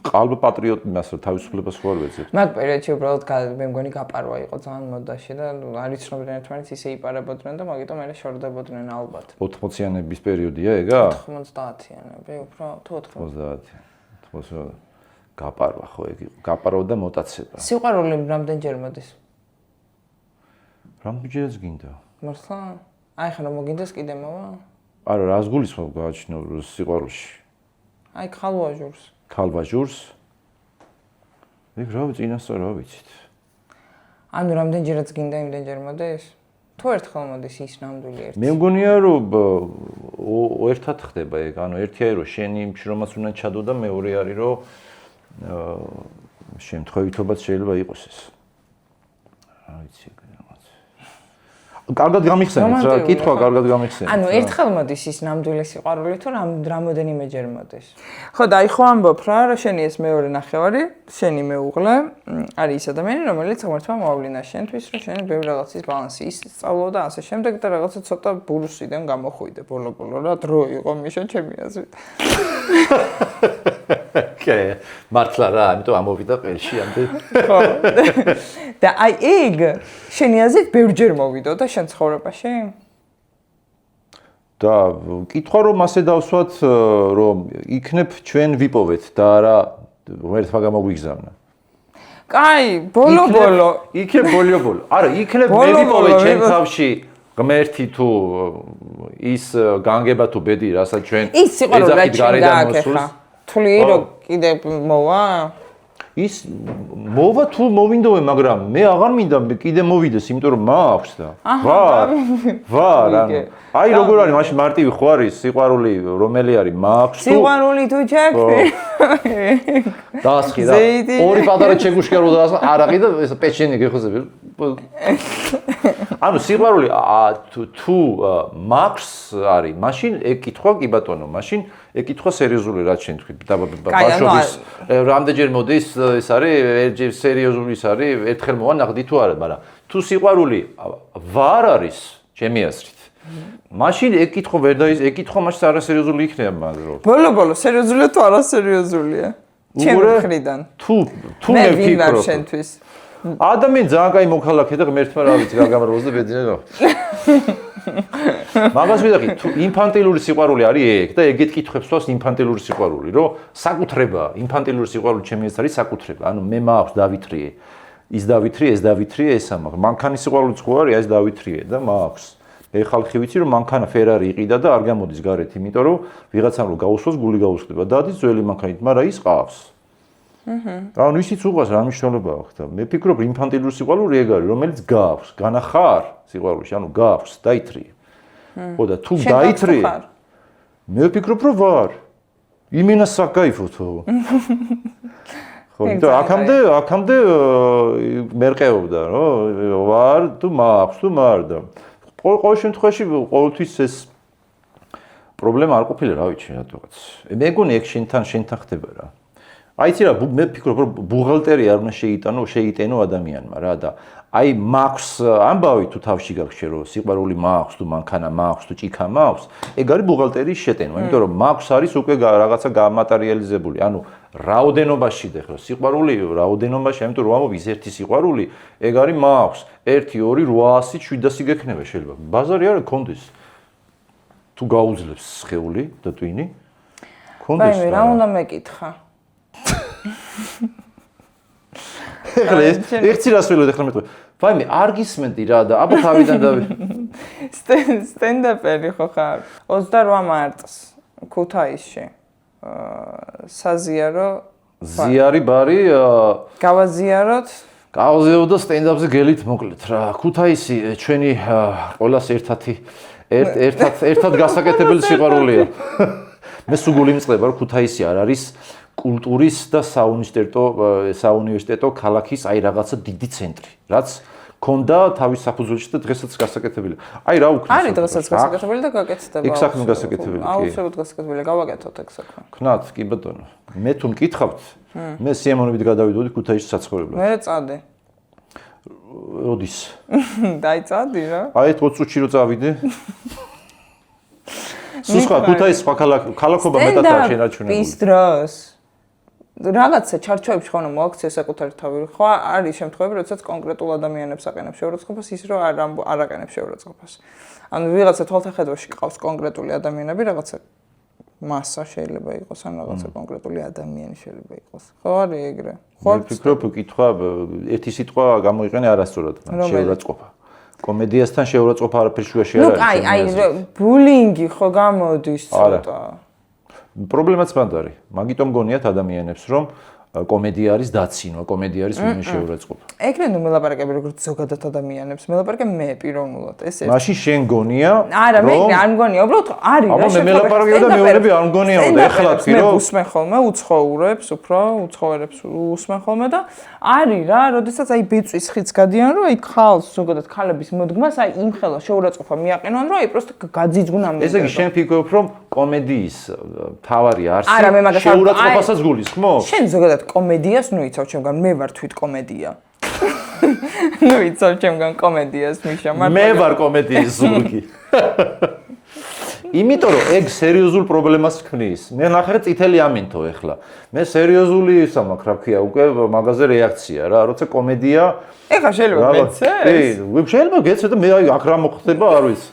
B: ყალბ პატრიოტი მას თავისუფლებას ხوار ვეძებ.
A: მაგ პერიოდში უბრალოდ მე მგონი გაპარვა იყო ძალიან მოდაში და არ იცნობდნენ ერთმანეთს ისე იპარებოდნენ და მაგიტომ მე შორდებოდნენ ალბათ.
B: 80-იანების პერიოდია ეგა?
A: 90-იანები, უფრო თუ
B: 90. გაპარვა ხო ეგ იყო. გაპარვა და მოტაცება.
A: სიყვარული რამდენჯერ მოდის?
B: რამდენჯერაც გინდა?
A: მართლა? აი ხა რომ მოგინდეს კიდე მოვა?
B: არა, რას გულისხმობ გააჩნო სიყვარულში?
A: აი ქალვაჟურს.
B: ქალვაჟურს? ეგ რა წინასწარ რა ვიცით.
A: ანუ რამდენჯერაც გინდა იმდენჯერ მოდის? თუ ერთხელ მოდის ის ნამდვილი ერთი.
B: მე მგონია რომ ერთად ხდება ეგ, ანუ ერთი არის რომ შენი შრომაც უნდა ჩადო და მეორე არის რომ შემთხვევითობაც შეიძლება იყოს ეს. რა ვიცი რაღაც. კარგად გამიხსენეთ რა, კითხვა კარგად გამიხსენეთ.
A: ანუ ერთხელ მოდის ის ნამდვილი სიყვარული თუ რამოდენიმეჯერ მოდის? ხო, და აი ხო ამბობ რა, რომ შენი ეს მეორე ნახევარი, შენი მეუღლე, არის ის ადამიანი, რომელიც ღმერთმა მოავლინა შენთვის, რომ შენი ბევრი რაღაცის ბალანსი ისწავლო და ასე შემდეგ და რაღაცა ცოტა ბურუსიდან გამოხვიდე ბოლო-ბოლო რა დრო იყო მიშა ჩემი აზრით.
B: კე, მართლა რა, ამიტომ ამოვიდა ყელში ამდენ.
A: ხო. და აი ეგ შენი აზრით ბევრჯერ მოვიდოდა შენ ცხოვრებაში?
B: და კითხვა რომ ასე დავსვათ რომ იქნებ ჩვენ ვიპოვეთ და არა ღმერთმა გამოგვიგზავნა.
A: კაი, ბოლო-ბოლო.
B: იქნებ ბოლო-ბოლო. არა, იქნებ მე ვიპოვეთ ჩვენ თავში ღმერთი თუ ის განგება თუ ბედი, რასაც ჩვენ
A: ეძახით გარედან მოსულს. თვლი რომ კიდე მოვა?
B: ის მოვა თუ მოვინდოვე, მაგრამ მე აღარ მინდა კიდე მოვიდეს, იმიტომ რომ მაქვს და. ვარ, აი როგორ არის მაშინ მარტივი ხო არის სიყვარული რომელი არის მაქვს თუ
A: სიყვარული თუ ჩაქვი.
B: დაასხი რა. ორი პატარა ჩეკუშკა რო დაასხა, არაყი და ეს პეჩენი გეხოზები. ანუ სიყვარული თუ მაქვს არის, მაშინ ეგ კითხვა კი ბატონო, მაშინ ეგ კითხვა სერიოზული რაც შენ თქვი ბავშვობის რამდენჯერ მოდის ეს არის სერიოზული ის არის ერთხელ მოვა ნახდი თუ არა, მაგრამ თუ სიყვარული ვარ არის ჩემი აზრით მაშინ ეგ კითხვა ვერ დაის ეგ კითხვა მაშინ არასერიოზული იქნება მაგრამ
A: ბოლო-ბოლო სერიოზულია თუ არასერიოზულია ჩემი მხრიდან
B: თუ მე ვფიქრობ
A: შენთვის
B: ადამიანი ძალიან კაი მოქალაქე და ღმერთმა რა ვიცი რა გამაროს და ბედნიერ რა მაგას ვიდახი თუ ინფანტილური სიყვარული არის ეგ და ეგეთ კითხვებს თავს ინფანტილური სიყვარული რომ საკუთრება ინფანტილური სიყვარული ჩემი ეს არის საკუთრება ანუ მე მაქვს დავითრიე ის დავითრიე ეს დავითრიე ეს ამაქვს მანქანის სიყვარულიც ხო არის ეს დავითრიე და მაქვს მე ხალხი ვიცი რომ მანქანა ფერარი იყიდა და არ გამოდის გარეთ იმიტომ რომ ვიღაცამ რომ გაუსვას გული გაუსხდება დადის ძველი მანქანით მაგრამ ის ყავს ანუ ისიც უყავს რა მნიშვნელობა აქვს და მე ვფიქრობ ინფანტილური სიყვარული ეგ არის რომელიც გააქვს განახარ სიყვარულში ანუ გააქვს დაითრიე ხო და თუ დაითრიე მე ვფიქრობ რომ ვარ იმენა საკაიფოთო ხო და აქამდე მერყეობდა რომ ვარ თუ მაქვს თუ მარ და ყოველ შემთხვევაში ყოველთვის ეს პრობლემა არ ყოფილა რა ვიცი რატოღაც მე მგონი ეგ შენთან ხდება რა აიცი რა მე ვფიქრობ რომ ბუღალტერი არ უნდა შეიტენო ადამიანმა რა და აი მაქვს ამბავი თუ თავში გაქვს რომ სიყვარული მაქვს თუ მანქანა მაქვს თუ ჭიქა მაქვს ეგ არის ბუღალტერიის შეტენვა იმიტომ რომ მაქვს არის უკვე რაღაცა გამატერიალიზებული ანუ რაოდენობაში და ხო სიყვარული რაოდენობაში ამიტომ რომ ამბობ ის ერთი სიყვარული ეგ არის მაქვს 1 2 800 700 გექნება შეიძლება ბაზარი არა კონდეს თუ გაუძლებს სხეული და ტვინი კონდეს
A: აი რა უნდა მეკითხა
B: ეხლა ერთი რას ველოდი ეხლა მეტყვი. ვაიმე, არ გისმენდი რა და აბა თავიდან დავი.
A: სტენდაპერი ხო ხარ? 28 მარტს ქუთაისში. საზიარო
B: ზიარი ბარი
A: გავაზიაროთ.
B: გავაზიარო და სტენდაპზე გელით მოკლეთ რა. ქუთაისი ჩვენი ყოველას ერთად გასაკეთებელი სიყვარულია. მე სულ იმწყდება რომ ქუთაისი არ არის კულტურის და საუნივერსიტეტო ქალაქის აი რაღაცა დიდი ცენტრი, რაც ქონდა თავის საფუძველში და დღესაც გასაკეთებელია. აი რა უქნეს.
A: არის დღესაც გასაკეთებელი და გაკეთდება.
B: ეგ საქმე გასაკეთებელი.
A: აუცილებლად გასაკეთებელია, გავაკეთოთ ეგ საქმე.
B: ქნათ, კი ბატონო. მე თუ მკითხავთ, მე სიამოვნებით გადავიდოდი ქუთაისში საცხოვრებლად.
A: მე წადე.
B: ოდის.
A: დაიწადი რა.
B: აი 20 წუთში რო წავიდე. სხვა ქუთაისის სხვა ქალაქობა მეტად შენარჩუნებული.
A: ის დროს რაღაცა ჩარჩოებში ხო უნდა მოაქციო საკუთარი თავი. ხო არის შემთხვევები, როდესაც კონკრეტულ ადამიანებს აყენებს შეურაცხყოფას, ის რო არ აყენებს შეურაცხყოფას. ანუ ვიღაცა თვალთახედვაში ყავს კონკრეტული ადამიანები, რაღაცა მასა შეიძლება იყოს, ან რაღაცა კონკრეტული ადამიანი შეიძლება იყოს. ხო არის ეგრე.
B: ხო ვფიქრობ, კითხვა ერთი სიტყვა გამოიყენე არასწორად, შეურაცხყოფა. კომედიასთან შეურაცხყოფა არაფერ შუაში არ არის.
A: ნუ აი ბულინგი ხო გამოდის ცოტა.
B: პრობლემაც მანდ არის. მაგიტომ გონიათ ადამიანებს, რომ კომედია არის დაცინვა, კომედია არის ვინმე შეურაცხყოფა.
A: ეგრე ნუ მელაპარაკები როგორც ზოგადად ადამიანებს, მელაპარაკე მე პიროვნულად, ესე.
B: მაშინ შენ გონია,
A: არა, მე არ მგონია, უბრალოდ არის რა
B: შეხება. აბა მე მელაპარაკები და მეორები არ მგონია, და ეხლა თქვი რომ
A: მე უსმენ ხოლმე უცხოურებს, უფრო უცხოურებს უსმენ ხოლმე და არის რა, როდესაც აი ბეწვის ხიც გადიან, რომ აი ხალს ზოგადად ხალების მოდგმას აი იმხელა შეურაცხყოფა მიაყენონ, რომ აი პროსტ გაძიძგუნ ამდენ.
B: ესე იგი შენ ფიქრობ, რომ კომედიის თავარი არსი შეურაცხყოფასაც გულისხმობს?
A: შენ ზოგადად კომედიას ნუ იცავ ჩემგან, მე ვარ თვით კომედია. ნუ იცავ ჩემგან კომედიას, მიშა,
B: მაგრამ მე ვარ კომედიის ზურგი. იმიტომ რომ ეგ სერიოზულ პრობლემას ქმნის. მე ნახე წითელი ამინთო ეხლა. მე სერიოზული ისა მაქვს, რა ქვია, უკვე მაგაზე რეაქცია რა, როცა კომედია
A: ეხლა შეიძლება მეცეს?
B: კი, შეიძლება გეცე და მე აი აქ რა მოხდება, არ ვიცი.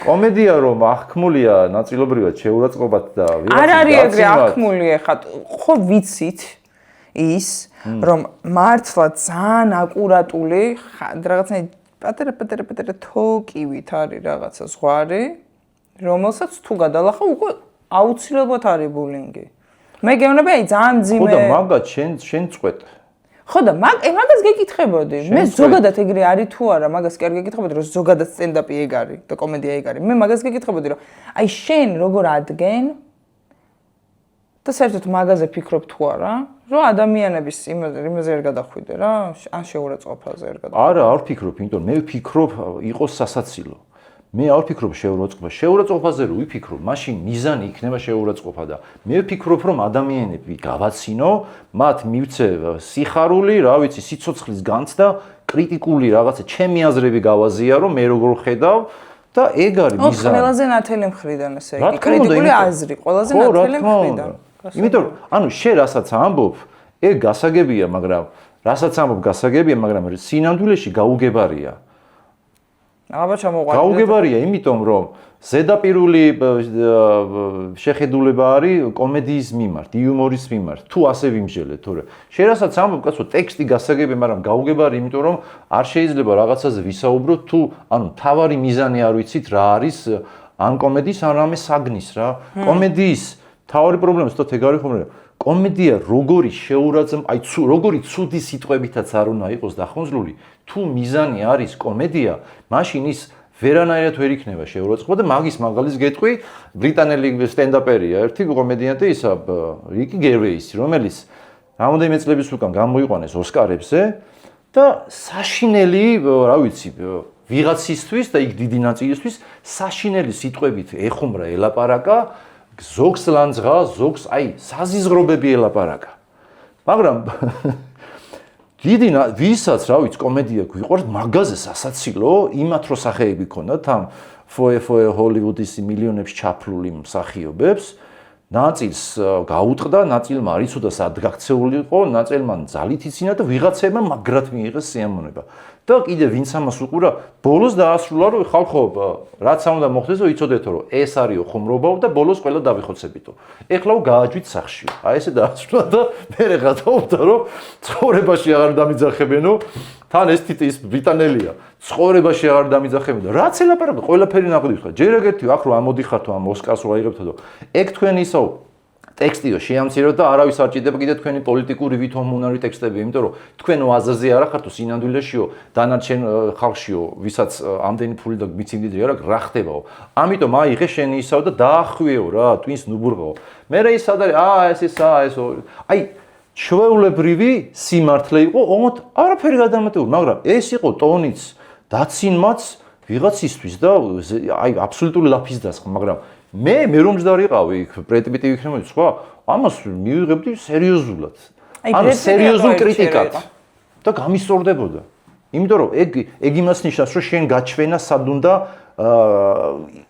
B: კომედია რომ აღქმულია ნაწილობრივად შეურაცხყოფათ და
A: ვიღაცის არ არის ეგრე აღქმული ეხლა, ხო ვიცით ის რომ მართლა ძალიან აკურატული რაღაცნაირად პატარა თოკივით არის რაღაცა ზღვარი, რომელსაც თუ გადალახა უკვე აუცილებლად არის ბულინგი. მე გეუბნები აი ძალიან ძიმე.
B: ხო და მაგათ შენ წყვეტ.
A: ხო და მაგას გეკითხებოდი. მე ზოგადად ეგრე არის თუ არა, მაგას კი არ გეკითხებოდი, რომ ზოგადად სტენდაპი ეგ არის და კომედია ეგ არის. მე მაგას გეკითხებოდი, რომ აი შენ როგორ ადგენ და საერთოდ მაგაზე ფიქრობ თუ არა, რომ ადამიანების იმაზე არ გადახვიდე რა, ან შეურაცხყოფაზე არ გადახვიდე.
B: არა, არ ვფიქრობ, იმიტომ მე ვფიქრობ იყოს სასაცილო. მე არ ვფიქრობ შეურაცხყოფა. შეურაცხყოფაზე რო ვიფიქრობ, მაშინ მიზანი იქნება შეურაცხყოფა და მე ვფიქრობ, რომ ადამიანები გავაცინო, მათ მივცე სიხარული, რა ვიცი, სიცოცხლის განცდა, კრიტიკული რაღაცა, ჩემი აზრები გავაზიარო, მე როგორ ხედავ და ეგ არის მიზანი.
A: ყველაზე ნათელი მხრიდან ესე იგი, კრიტიკული აზრი, ყველაზე ნათელი მხრიდან.
B: იმიტომ რომ ანუ შე რასაც ამბობ, ეგ გასაგებია, მაგრამ რასაც ამბობ გასაგებია, მაგრამ სინამდვილეში გაუგებარია.
A: აბა ჩამოყვანილი.
B: გაუგებარია, იმიტომ რომ ზედაპირული შეხედულება არის კომედიის მიმართ, იუმორის მიმართ. თუ ასე ვიმსჯელეთ, თორე შე რასაც ამბობ, კაცო, ტექსტი გასაგებია, მაგრამ გაუგებარია, იმიტომ რომ არ შეიძლება რაღაცაზე ვისაუბროთ, თუ ანუ თავარი მიზანი არ ვიცით რა არის ან კომედიის, ან რამე საგნის რა. კომედიის თავარი პრობლემა სწორედ ეგ არის ხომ? კომედია როგორი აი როგორი ცუდი სიტყვებითაც არ უნდა იყოს დახონძლული, თუ მიზანი არის კომედია, მაშინ ის ვერანაირად ვერ იქნება შეურაცხყოფა და მაგის მაგალითს გეტყვი, ბრიტანელი სტენდაპერია, ერთი კომედიანტი ისა რიკი გერვეისი, რომელიც რამოდენიმე წლების უკან გამოიყვანეს ოსკარებზე და საშინელი, რა ვიცი, ვიღაცისთვის და იქ დიდი ნაწილისთვის საშინელი სიტყვებით ეხუმრა ელაპარაკა ზოგს ლანძღა, ზოგს აი საზიზღრობები ელაპარაკა. მაგრამ დიდი ვისაც რა ვიცი კომედია გვიყვარს, მაგაზე სასაცილო, იმათ რო სახეები ქონდათ ამ ფოე ჰოლივუდის მილიონებში ჩაფლული მსახიობებს, ნაწილს გაუტყდა, ნაწილმა არ იცოდა სად გაქცეულიყო, ნაწილმა ძალით იცინა და ვიღაცებმა მაგრად მიიღეს სიამოვნება. და კიდე ვინც ამას უყურა, ბოლოს დაასრულა, რომ ხალხო, რაც არ უნდა მოხდეს, რომ იცოდეთო, რომ ეს არისო ხუმრობაო და ბოლოს ყველა დავიხოცებითო. ეხლაო გააჯვით სახშიო. აი ესე დაასრულა და მე რაღაცაობდა, რომ ცხოვრებაში აღარ დამიძახებენო, თან ეს თითის ბრიტანელია. ცხოვრებაში აღარ დამიძახებენო. რაც ელაპარაკო, ყველაფერი ნაკლები ხარ. ჯერ ეგეთი აქ რო ამოდიხართო ამ ოსკარს რო აიღებთო, ეგ თქვენ ისო ტექსტიო შეამციროთ და არავის არ ჭირდება კიდე თქვენი პოლიტიკური ვითომუნარი ტექსტები, იმიტომ რომ თქვენ აზრზე არ ახართო სინამდვილეშიო, დანარჩენ ხალხშიო, ვისაც ამდენი ფული და მიცინდიდრი არა, რა ხდებაო. ამიტომ აიღე შენი ისაო და დაახვიეო რა, twins ნუბურღაო. მე რა ის სად არის? ესო. აი, ჩვეულებრივი სიმართლე იყო, ოღონდ არაფერი გადამეტებული, მაგრამ ეს იყო ტონიც, დაცინმაც ვიღაცისთვის და აი აბსოლუტური ლაფის დასხმა, მაგრამ მე რომ ჯდარიყავი იქ პრეტიპიტი ვიქნებოდი სხვა, ამას მივიღებდი სერიოზულად. ანუ სერიოზულ კრიტიკად და გამისწორდებოდა. იმიტომ რომ ეგ იმას ნიშნავს, რომ შენ გაჩვენა სად უნდა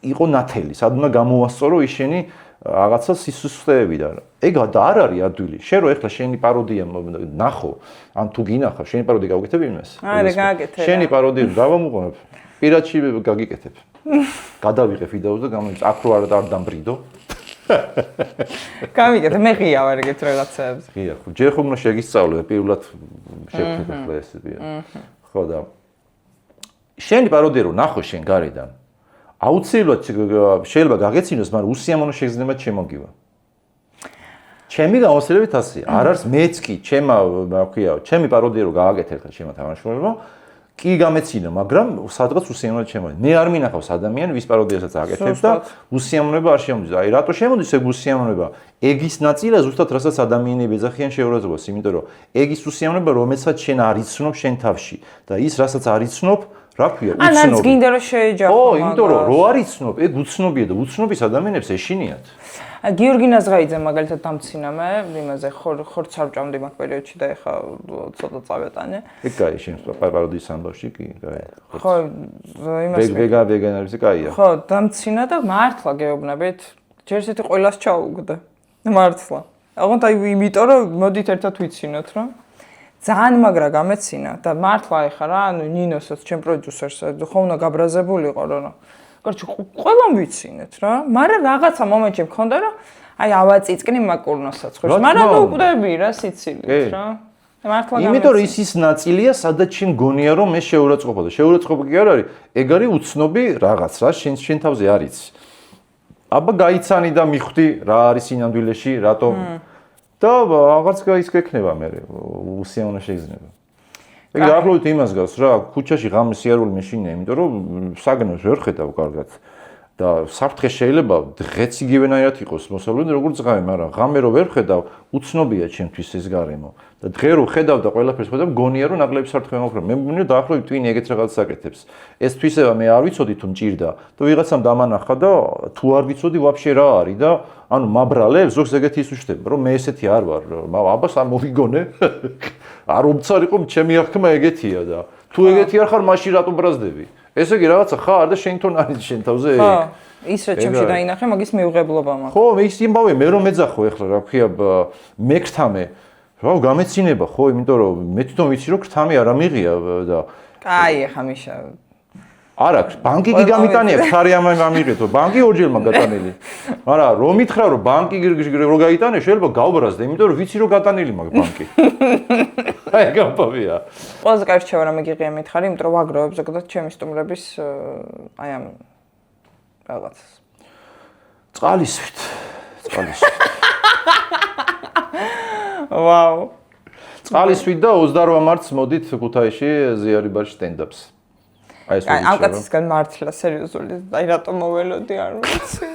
B: იყო ნათელი, სად უნდა გამოასწორო ის შენი რაღაცა სისუსტეები და ეგ და არ არის ადვილი. შენ რო ეხლა შენი პაროდია ნახო, ან თუ გინახავ, შენი პაროდია გავუკეთებ იმას?
A: არა, გააკეთე.
B: შენი პაროდია დავამუყურებ. პირადში გაგიკეთებ. გადავიღე ვიდეოს და გამოიწ აქ რო არ დამბრიდო.
A: გამიგეთ, მე ღია ვარ ეგეთ რაღაცებს.
B: ღია, ხო, ჯერ ხომ უნდა შეგისწავლე, პირველად შეგხვიდე ხოლმე ესებია. ხო და შენი პაროდია რო ნახო შენ გარედან. აუცილებლად შეიძლება გაგეცინოს, მაგრამ უსიამოვნო შეგრძნება ჩემოგივა. ჩემი გამოსილებით ასე, არ არის მეც კი, ჩემი პაროდია რო გააკეთე ხა ჩემო თამაშრომებმა, კი გამეცინა, მაგრამ სადღაც უსიამოვნო ჩემო. მე არ მინახავს ადამიანი, ვის პაროდიასაც აკეთებს და უსიამოვნება არ შემოდის. აი, რატო შემოდის ეგ უსიამოვნება? ეგის ნაწილია ზუსტად რასაც ადამიანები ეძახიან შეურაცხყოფას, იმიტომ რომ ეგის უსიამოვნება, რომელსაც შენ არ იცნობ შენ თავში და ის რასაც არ იცნობ რა ქვია, უცნობი.
A: ან არც გინდა რომ შეეჯახო.
B: ო, იმიტომ რომ რო არ იცნობ, ეგ უცნობია და უცნობის ადამიანებს ეშინიათ.
A: გიორგი ნაზღაიძე მაგალითად დამცინა მე, იმაზე ხორცს არ ვჭამდი მაგ პერიოდში და ეხა ცოტა წავეტანე.
B: ეგ კაი, შენ პაროდიის ამბავში კი, კაი.
A: ხო, იმას
B: ვეგანარიზი კაია.
A: ხო, დამცინა და მართლა გეუბნებით, ჯერ ისეთი ყველას ჩაუგდე. მართლა. აღონთ აი იმიტომ რომ მოდით ერთად ვიცინოთ რა. ძალიან მაგრა გამეცინა და მართლა ეხა რა, ანუ ნინოსაც, ჩემ პროდიუსერს ხო უნდა გაბრაზებულიყო რა. короче, ყველამ ვიცინეთ რა. მაგრამ რაღაცა მომენტში მქონდა რომ აი ავაწიწკნი მაკურნოსაც ხო. მაგრამ ნუ უკვდები რა სიცილით რა. მართლა გამეცინა.
B: იმიტომ რომ ის ნაწილია, სადაც შენ გონია რომ მე შეურაცხყოფა და შეურაცხყოფა კი არ არის. ეგ არის უცნობი რაღაც რა, შენ თავზე არ იცი. აბა გაიცანი და მიხვდი რა არის ინამდვილეში, რატომ და აღარც გაიქნება მე უსიამოვნო შეგრძნება. ეგ დაახლოებით იმას გავს რა, ქუჩაში ღამის სიარული მეშინია, იმიტომ რომ საგნებს ვერ ხედავ კარგად და საფრთხე შეიძლება დღეც იგივენაირად იყოს მოსავლები როგორც ღამე, მაგრამ ღამე რო ვერ ხედავ, უცნობია ჩემთვის ეს გარემო და დღე რო ხედავ და ყველაფერს ხედავ, გონია რომ ნაკლები საფრთხე მოხდა. მე მგონია დაახლოებით twin ეგეთ რაღაცას აკეთებს. ეს თვისება მე არ ვიცოდი თუ მჭირდა და ვიღაცამ დამანახა და თუ არ ვიცოდი ვაფშე რა არის და ანუ მაბრალებს ზოგს ეგეთი ის უშვდება, რომ მე ესეთი არ ვარ, აბას არ მოვიგონე. არ უმცარიყო ჩემი აღქმა ეგეთია და თუ ეგეთი არ ხარ, მაშინ რატომ ბრაზდები? ესე იგი რაღაცა ხარ და შენ თვითონ არის შენ თავზე ეგ.
A: ხო, ის რა ჩემში დაინახე, მაგის მიუღებლობა მაქვს.
B: ხო, მე ის იმბავე, მე რომ ეძახო ეხლა რა ქვია, მე ქრთამე. რა გამეცინება ხო, იმიტომ რომ მე თვითონ ვიცი რომ ქრთამი არ ამიღია და
A: კაი, ახლა მიშა.
B: არა, ბანკი კი გამიტანია, ქარი ამიღეთო, ბანკი ორჯერ მაგატანილი. მაგრამ რომ მითხრა რომ ბანკი რო გაიტანე, შეიძლება გავბრაზდე, იმიტომ რომ ვიცი რომ გატანილი მაგ ბანკი. აი, გამპავია.
A: ყველაზე კაი რჩევა რა მეგიღია მითხარი, იმიტომ რომ ვაგროვებ ზოგადად ჩემი სტუმრების აი ამ რაღაცას.
B: წყალისვით.
A: ვაუ.
B: წყალისვით და 28 მარტს მოდით ქუთაისში ზიარიბარში სტენდაპს. აი ეს
A: ამ კაცისგან მართლა სერიოზული, აი რატომ მოველოდი არ ვიცი.